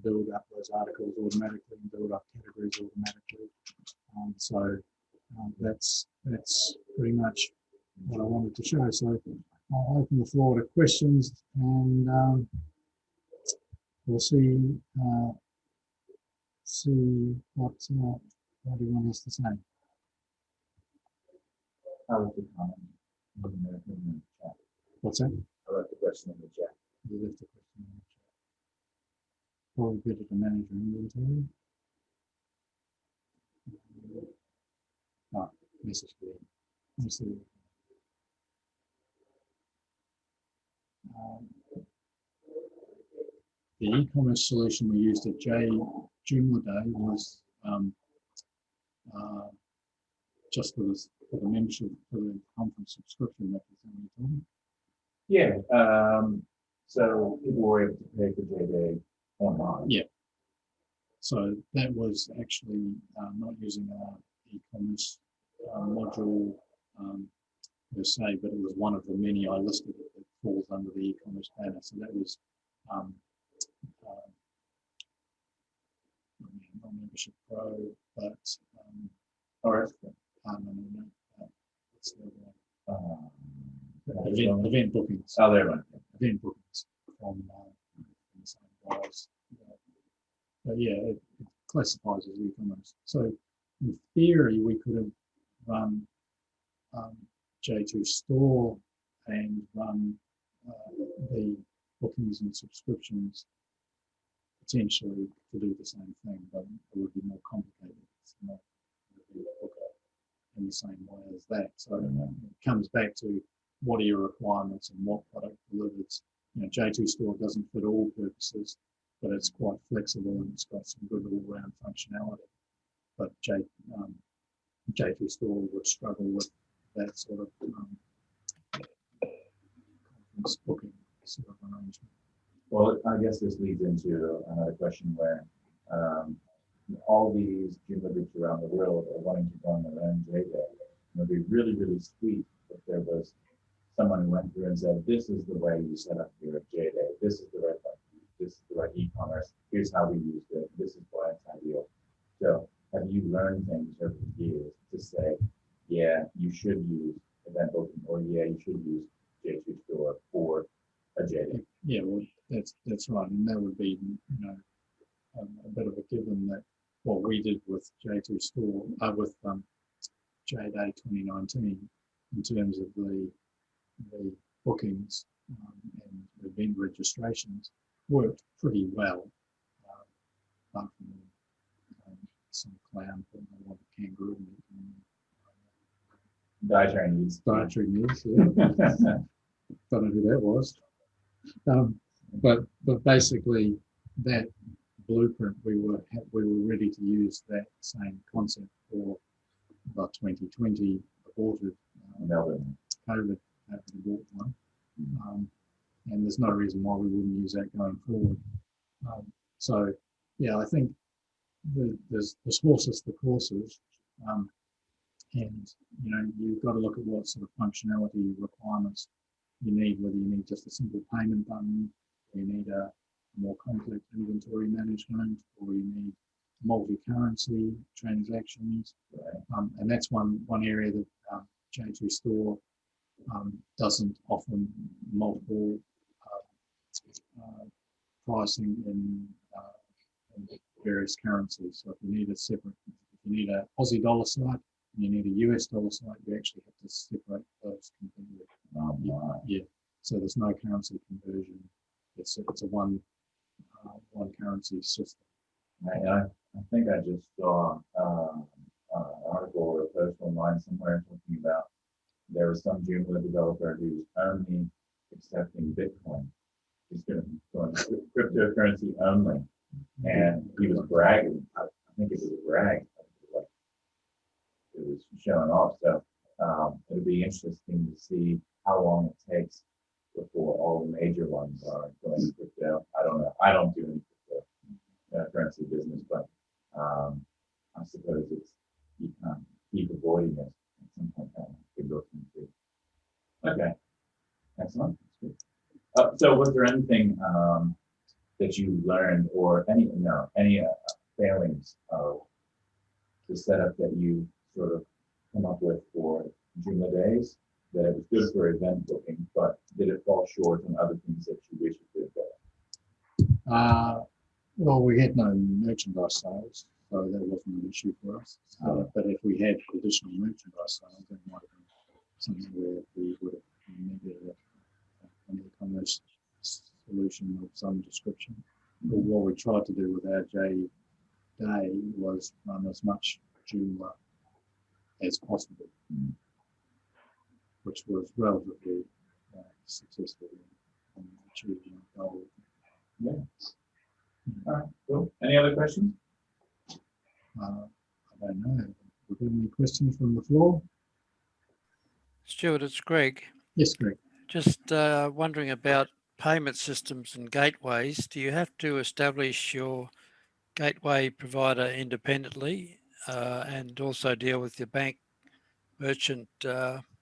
build up those articles automatically and build up categories automatically. So that's pretty much what I wanted to show. So I'll open the floor to questions, and we'll see what everyone has to say. I like the comment in the chat. What's that? I like the question in the chat. You left a question in the chat. Probably better to manage your inventory. Message for you. The e-commerce solution we used at Joomla Day was just for the membership, for the conference subscription. That was the only time. Yeah. So people were able to pay for J-Day online. Yeah. So that was actually not using our e-commerce module per se, but it was one of the many I listed that falls under the e-commerce banner. So that was not membership pro, but what's the event bookings. Oh, there went. Event bookings from the same guys. But yeah, it classifies as e-commerce. So in theory, we could have run j2store and run the bookings and subscriptions potentially to do the same thing, but it would be more complicated. It's not really in the same way as that. So it comes back to what are your requirements and what product delivers. You know, j2store doesn't fit all purposes, but it's quite flexible and it's got some good all-round functionality. But j2store would struggle with that sort of conference booking sort of arrangement. Well, I guess this leads into another question where all these Joomla groups around the world are wanting to run their own J-Day. It would be really, really sweet if there was someone who went through and said, this is the way you set up your J-Day. This is the right one. This is the right e-commerce. Here's how we used it. This is why it's ideal. So have you learned things over the years to say, yeah, you should use event booking, or yeah, you should use j2store for a J-Day? Yeah, well, that's right, and that would be, you know, a bit of a given that what we did with j2store with J-Day 2019 in terms of the the bookings and event registrations worked pretty well. Apart from some clown putting a lot of kangaroo meat in Dietary needs. dietary needs. Yeah. Don't know who that was. But basically that blueprint, we were ready to use that same concept for the 2020 aborted Melbourne. COVID abort one. And there's no reason why we wouldn't use that going forward. So yeah, I think there's horses for courses. And you've got to look at what sort of functionality requirements you need, whether you need just a simple payment button, or you need a more complex inventory management, or you need multi-currency transactions. And that's one area that j2store doesn't offer multiple pricing in various currencies. So if you need an Aussie dollar site and you need a US dollar site, you actually have to separate those completely. Yeah. So there's no currency conversion. It's a one currency system. I think I just saw an article or a post online somewhere talking about there was some Joomla developer who's only accepting Bitcoin. He's going cryptocurrency only, and he was bragging. I think it was a brag. It was showing off. So it'll be interesting to see how long it takes before all the major ones are going crypto. I don't know. I don't do any cryptocurrency business, but I suppose you can't keep avoiding it. At some point, that could go through. Okay, excellent. So, was there anything that you learned, or any failings of the setup that you sort of come up with for Joomla Days? That it was good for event booking, but did it fall short on other things that you wish it did better? Well, we had no merchandise sales, so that wasn't an issue for us. But if we had additional merchandise sales, that might have been something where we would have needed an e-commerce solution of some description. But what we tried to do with our J Day was run as much Joomla as possible, which was relatively successful in achieving our goal. Yeah. All right, cool. Any other questions? I don't know. Have we got any questions from the floor? Stuart, it's Greg. Yes, Greg. Just wondering about payment systems and gateways. Do you have to establish your gateway provider independently and also deal with your bank merchant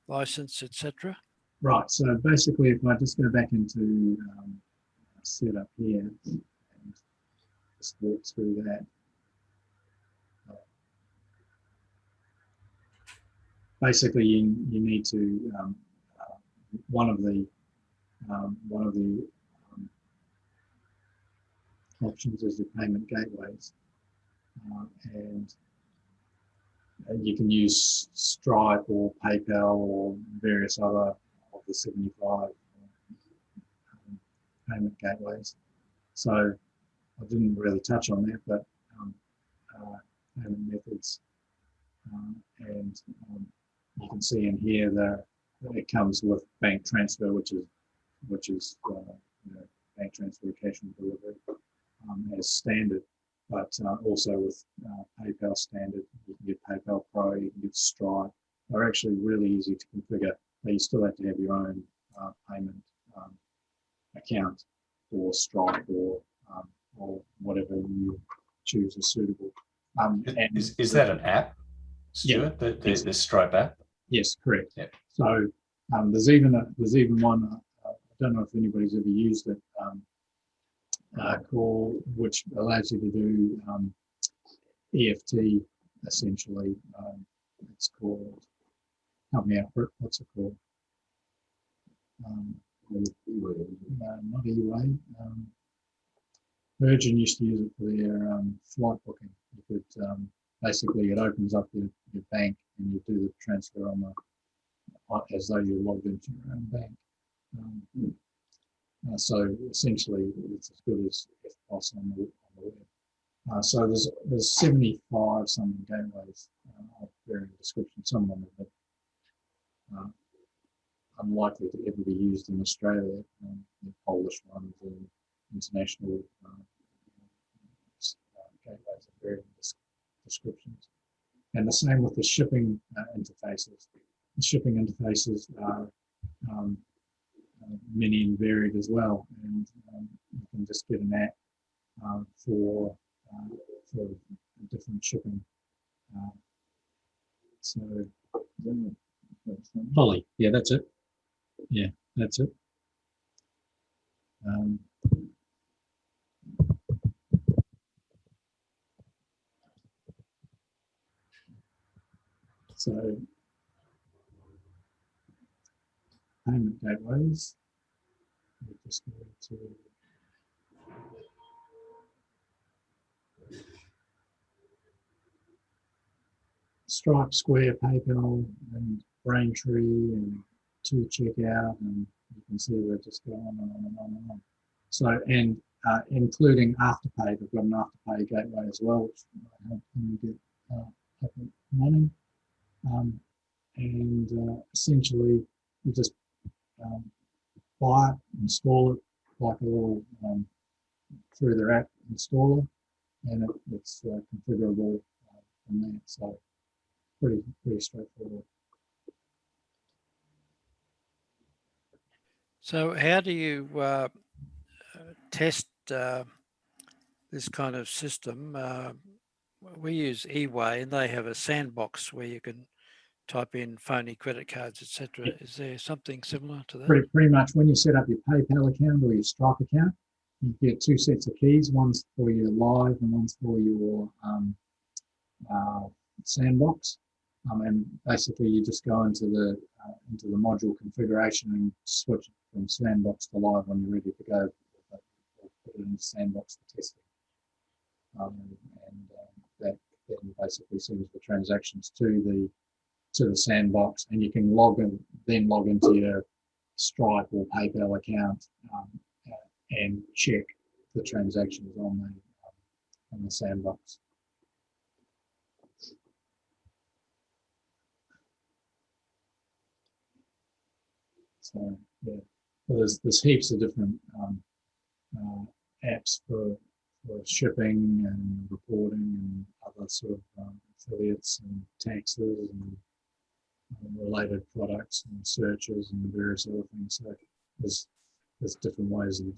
license, etc.? Right. So basically, if I just go back into setup here and just walk through that. Basically, you need to one of the options is the payment gateways, and you can use Stripe or PayPal or various other of the 75 payment gateways. So I didn't really touch on that, but payment methods, and you can see in here that it comes with bank transfer, which is bank transfer, cash and delivery as standard, but also with PayPal standard. You can get PayPal Pro, you can get Stripe. They're actually really easy to configure, but you still have to have your own payment account for Stripe or whatever you choose is suitable. Is that an app, Stuart? Yeah, the Stripe app? Yes, correct. Yep. So there's even one. I don't know if anybody's ever used it. Called, which allows you to do EFT essentially. It's called. Help me out, Britt. What's it called? Not E-Way. Virgin used to use it for their flight booking. You could basically, it opens up your bank and you do the transfer on as though you're logged into your own bank. So essentially, it's as good as FPOS on the web. So there's 75 something gateways of varying descriptions. Some of them are unlikely to ever be used in Australia. The Polish ones and international gateways of varying descriptions. And the same with the shipping interfaces. The shipping interfaces are many and varied as well, and you can just get an app for different shipping. So, Polly, yeah, that's it. Yeah, that's it. So, payment gateways. We're just going to Stripe, Square, PayPal, and Braintree, and 2Checkout, and you can see we're just going on and on and on and on. So, and including Afterpay, they've got an Afterpay gateway as well, which might help them get up and running. And essentially, you just buy it, install it like a little through their app installer, and it's configurable from there. So pretty straightforward. So how do you test this kind of system? We use eWay, and they have a sandbox where you can type in phony credit cards, etc. Yeah. Is there something similar to that? Pretty much when you set up your PayPal account or your Stripe account, you get two sets of keys. One's for your live and one's for your sandbox. And basically, you just go into the module configuration and switch it from sandbox to live when you're ready to go. Put it into sandbox for testing, that then basically sends the transactions to the sandbox, and you can log into your Stripe or PayPal account and check the transactions on the sandbox. So yeah, there's heaps of different apps for shipping and reporting and other sort of affiliates and taxes and related products and searches and various other things. So there's different ways of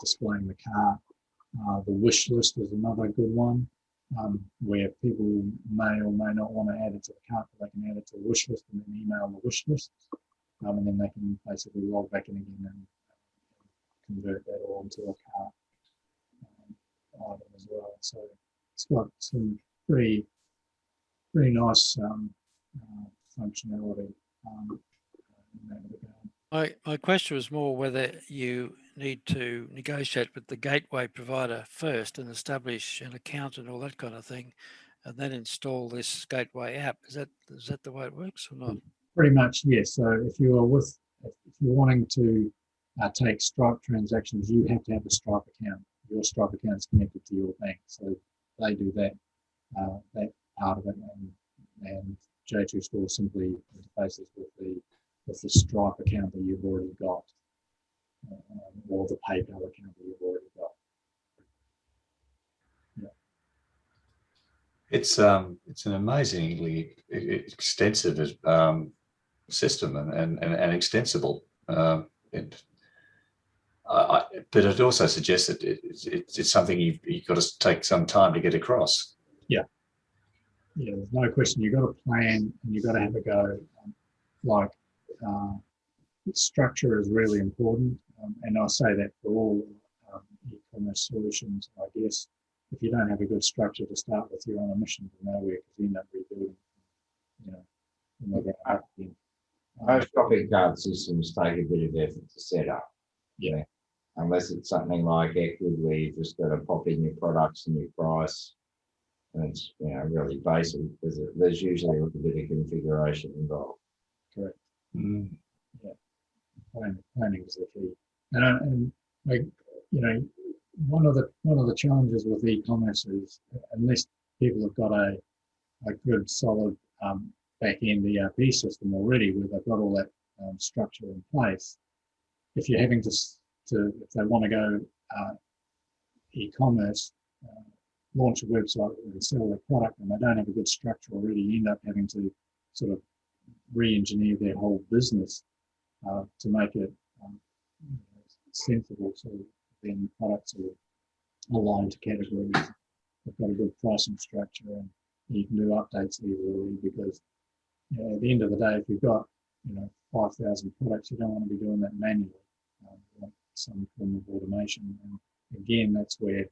displaying the cart. The wish list is another good one, where people may or may not want to add it to the cart, but they can add it to the wish list and then email the wish list. And then they can basically log back in again and convert that all into a cart item as well. So it's got some pretty nice functionality in that regard. My question was more whether you need to negotiate with the gateway provider first and establish an account and all that kind of thing, and then install this gateway app. Is that the way it works or not? Pretty much, yes. So if you're wanting to take Stripe transactions, you have to have a Stripe account. Your Stripe account is connected to your bank, so they do that part of it, and j2store simply interfaces with the Stripe account that you've already got, or the PayPal account that you've already got. Yeah. It's an amazingly extensive system and extensible. But it also suggests that it's something you've got to take some time to get across. Yeah, there's no question. You've got to plan and you've got to have a go. Structure is really important, and I say that for all e-commerce solutions. I guess if you don't have a good structure to start with, you're on a mission to nowhere because you end up rebuilding, from the ground up again. Most shopping cart systems take a bit of effort to set up. Yeah. Unless it's something like Equid where you've just got to pop in your products and your price. And it's really basic. There's usually a little bit of configuration involved. Correct. Mm. Planning is the key. And like, you know, one of the challenges with e-commerce is unless people have got a good solid back end ERP system already, where they've got all that structure in place. If you're having to if they want to go e-commerce, launch a website and sell their product, and they don't have a good structure already, you end up having to sort of re-engineer their whole business to make it sensible, so then products are aligned to categories. They've got a good pricing structure, and you can do updates easily, because at the end of the day, if you've got 5,000 products, you don't want to be doing that manually. You want some form of automation, and again, that's where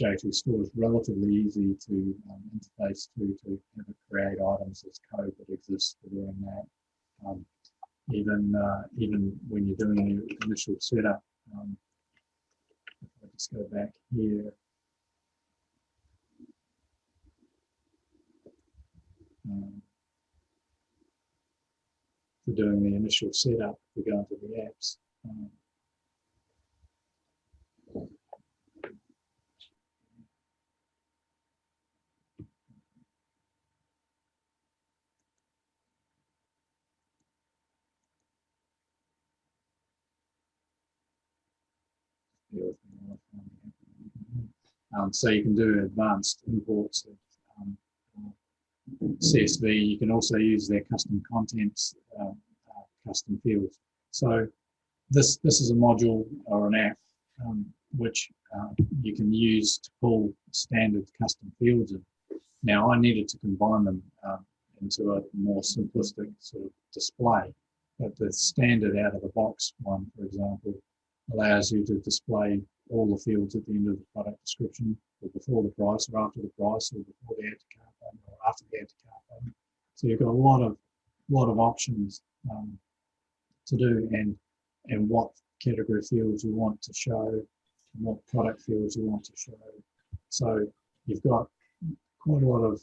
j2store is relatively easy to interface to have it create items as code that exists for doing that. Even when you're doing your initial setup, if I just go back here, for doing the initial setup, we go into the apps. So you can do advanced imports of CSV. You can also use their custom contents, custom fields. So this is a module or an app which you can use to pull standard custom fields in. Now, I needed to combine them into a more simplistic sort of display, but the standard out of the box one, for example, allows you to display all the fields at the end of the product description, or before the price, or after the price, or before the add to cart button, or after the add to cart button. So you've got a lot of options to do, and what category fields you want to show, and what product fields you want to show. So you've got quite a lot of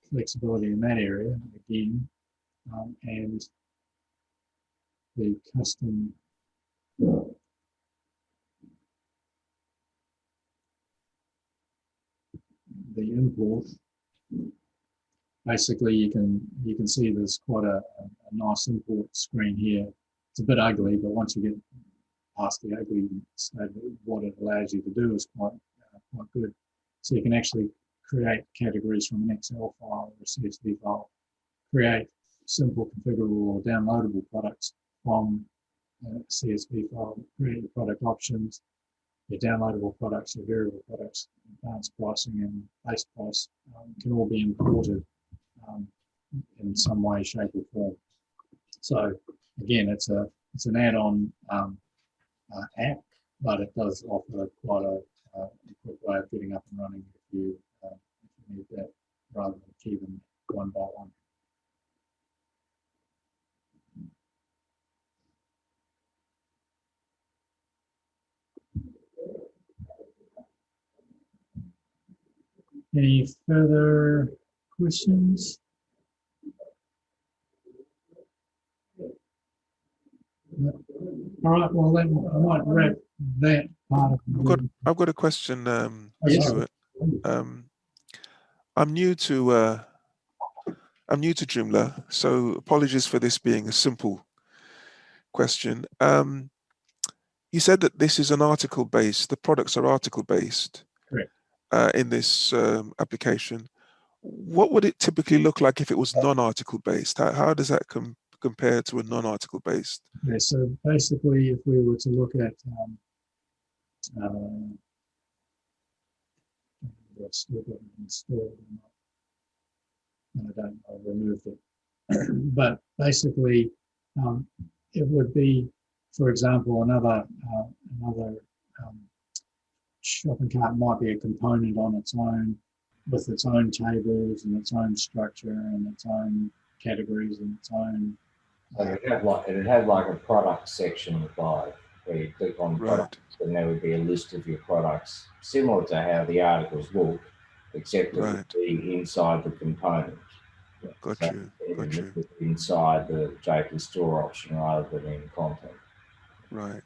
flexibility in that area again, and the custom the import. Basically, you can see there's quite a nice import screen here. It's a bit ugly, but once you get past the ugly state, what it allows you to do is quite good. So you can actually create categories from an Excel file or a CSV file, create simple configurable or downloadable products from a CSV file, create your product options, your downloadable products, your variable products, advanced pricing and base price can all be imported in some way, shape or form. So again, it's an add-on app, but it does offer quite a quick way of getting up and running if you need that, rather than key them one by one. Any further questions? No. All right, well then I might wrap that part of I've got a question, yes. Stuart. I'm new to Joomla, so apologies for this being a simple question. You said that this is an article based. The products are article based. Correct. In this application. What would it typically look like if it was non-article based? How does that compare to a non-article based? Yeah, so basically, if we were to look at I've still got it installed or not. I don't. I removed it. But basically, it would be, for example, another shopping cart might be a component on its own, with its own tables and its own structure and its own categories and its own. So it'd have like a product section applied, where you click on products, and there would be a list of your products, similar to how the articles look, except it would be inside the component. Got So you. it Got would you. live inside the j2store option rather than in content. Right.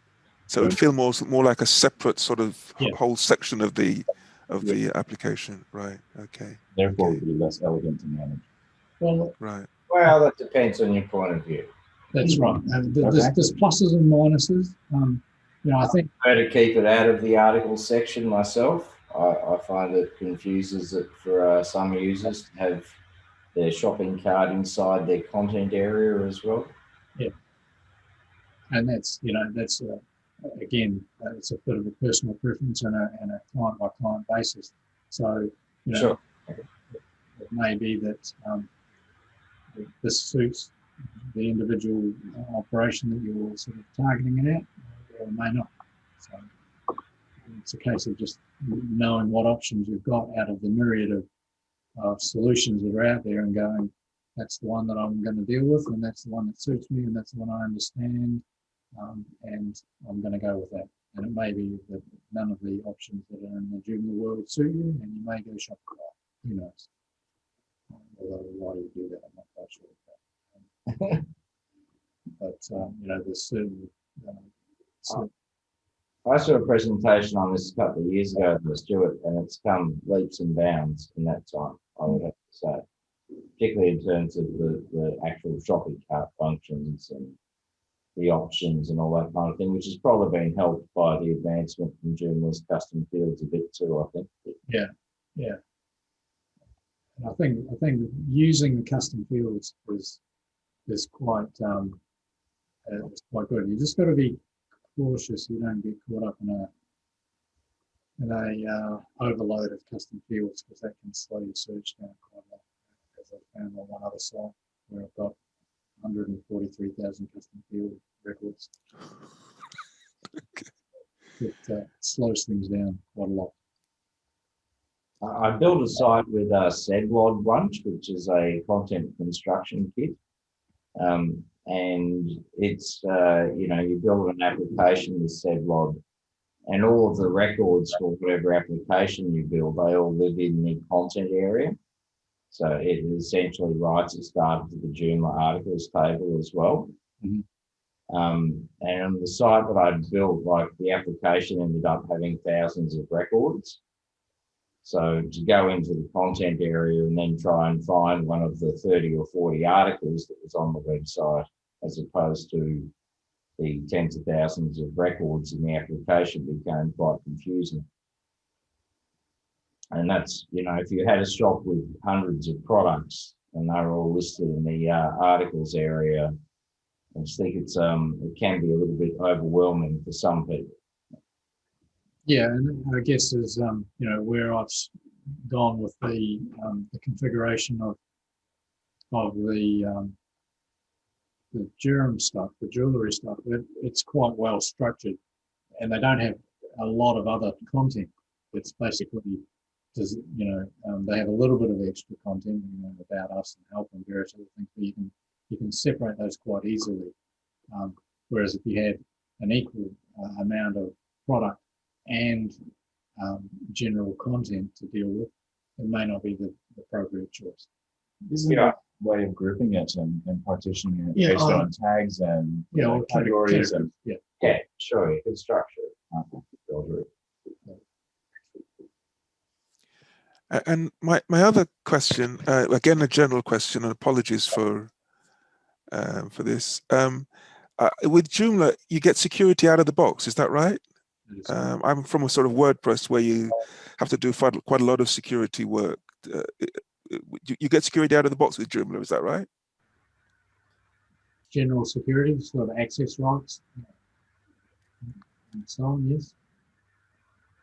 So it would feel more like a separate sort of Yeah. whole section of the Yeah. application. Right. Okay. Therefore, Okay. would be less elegant to manage. Well, Right. Well, that depends on your point of view. that's right. There's, Okay. there's pluses and minuses. I think I prefer to keep it out of the articles section myself. I find it confuses it for some users to have their shopping cart inside their content area as well. and that's again, it's a bit of a personal preference and a client by client basis. So Sure. it may be that this suits the individual operation that you're sort of targeting it at, or it may not. So it's a case of just knowing what options you've got out of the myriad of solutions that are out there and going, that's the one that I'm going to deal with, and that's the one that suits me, and that's the one I understand, and I'm going to go with that. And it may be that none of the options that are in the Joomla world suit you, and you may go Shopify. Who knows? Although why do you do that? I'm not quite sure. But there's certain. I saw a presentation on this a couple of years ago with Stuart, and it's come leaps and bounds in that time, I would have to say, particularly in terms of the actual shopping cart functions and the options and all that kind of thing, which has probably been helped by the advancement in Joomla's custom fields a bit too, I think. Yeah. And I think using the custom fields is quite it's quite good. You just got to be cautious you don't get caught up in a overload of custom fields, because that can slow your search down quite a lot. As I found on one other site where I've got 143,000 custom field records. It slows things down quite a lot. I built a site with Sedlod once, which is a content construction kit. And it's, you build an application with Sedlod, and all of the records for whatever application you build, they all live in the content area. So it essentially writes its data to the Joomla articles table as well. Mhm. And the site that I built, like the application ended up having thousands of records. So to go into the content area and then try and find one of the 30 or 40 articles that was on the website, as opposed to the tens of thousands of records in the application, became quite confusing. And that's, if you had a shop with hundreds of products and they're all listed in the articles area, I just think it can be a little bit overwhelming for some people. Yeah, and I guess is where I've gone with the configuration of the germ stuff, the jewelry stuff. It's quite well structured, and they don't have a lot of other content. It's basically they have a little bit of extra content, about us and help and various other things, but you can separate those quite easily. Whereas if you had an equal amount of product and general content to deal with, it may not be the appropriate choice. Isn't there a way of grouping it and partitioning it based on tags and or categories? And Yeah, sure, you can structure it. Build it. And my other question, again, a general question, and apologies for this. With Joomla, you get security out of the box. Is that right? I'm from a sort of WordPress where you have to do quite a lot of security work. You get security out of the box with Joomla. Is that right? General security, sort of access rights, and so on. Yes.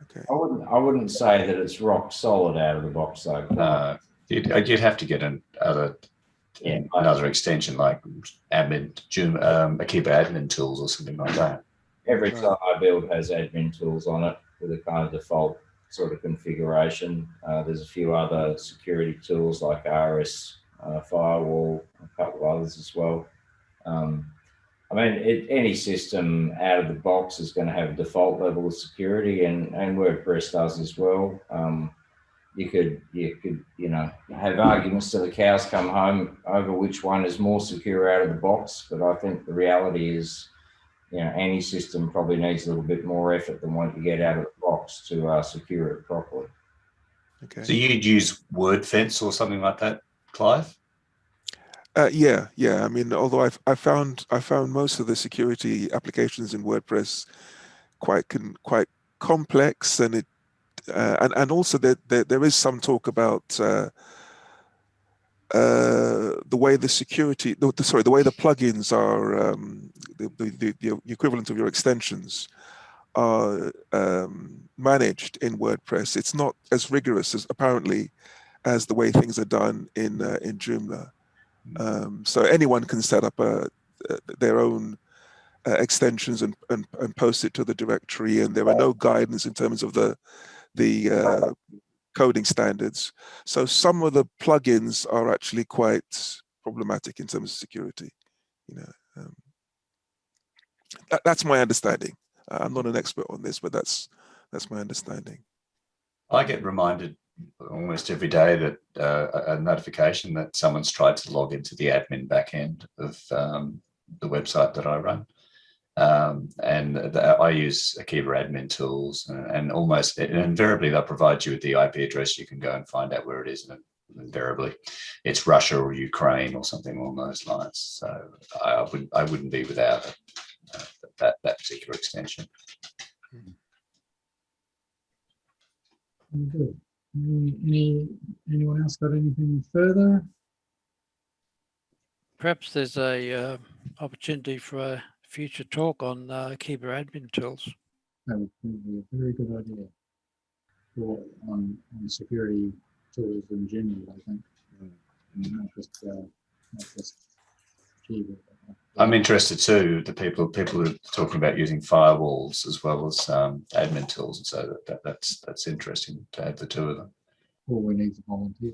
Okay. I wouldn't say that it's rock solid out of the box though. You'd have to get another extension like admin, Akiba admin tools or something like that. Every site I build has admin tools on it with a kind of default sort of configuration. There's a few other security tools like RS Firewall, a couple of others as well. Any system out of the box is going to have a default level of security, and WordPress does as well. you could, you know, have arguments till the cows come home over which one is more secure out of the box. But I think the reality is, you know, any system probably needs a little bit more effort than what you get out of the box to secure it properly. Okay. So you'd use WordFence or something like that, Clive? Yeah. I mean, although I found most of the security applications in WordPress quite complex, and and also there is some talk about the way the security, the way the plugins are, the equivalent of your extensions are managed in WordPress. It's not as rigorous as apparently as the way things are done in Joomla. So anyone can set up their own extensions and post it to the directory, and there are no guidance in terms of the coding standards. So some of the plugins are actually quite problematic in terms of security. You know, that's my understanding. I'm not an expert on this, but that's my understanding. I get reminded almost every day that a notification that someone's tried to log into the admin backend of the website that I run. I use Akiba admin tools, and almost invariably they'll provide you with the IP address. You can go and find out where it is, and invariably it's Russia or Ukraine or something along those lines. So I wouldn't be without that particular extension. Good. Anyone else got anything further? Perhaps there's a opportunity for a future talk on Akiba admin tools. That would be a very good idea for on security tools in general, I think. Not just Akiba. I'm interested too. The people are talking about using firewalls as well as admin tools, and so that's interesting to have the two of them. All we need is a volunteer.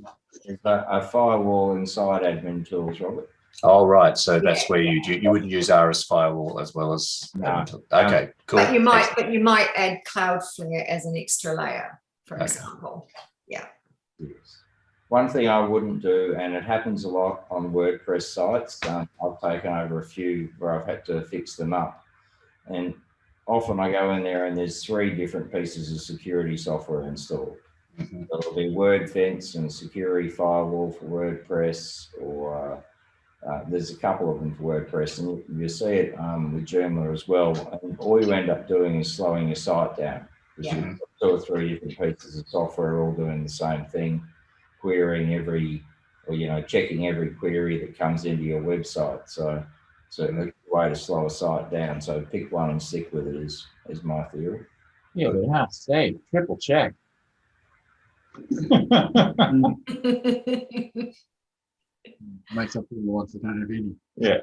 A firewall inside admin tools, Robert. Oh, right. So that's where you wouldn't use RS firewall as well as. No. Okay, cool. But you might add Cloudflare as an extra layer, for example. Yeah. Yes. One thing I wouldn't do, and it happens a lot on WordPress sites, I've taken over a few where I've had to fix them up. And often I go in there and there's 3 different pieces of security software installed. Mm-hmm. It'll be WordFence and security firewall for WordPress, or there's a couple of them for WordPress, and you see it with Joomla as well. And all you end up doing is slowing your site down. Because you've got 2 or 3 different pieces of software all doing the same thing, querying checking every query that comes into your website. So a way to slow a site down. So pick one and stick with it is my theory. Yeah, but I have to say, triple check. Makes up for the ones that don't have any. Yeah.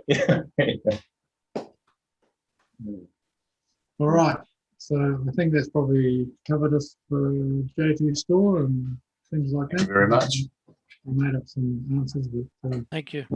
All right. So I think that's probably covered us for j2store and things like that. Thank you very much. We made up some answers, but Thank you.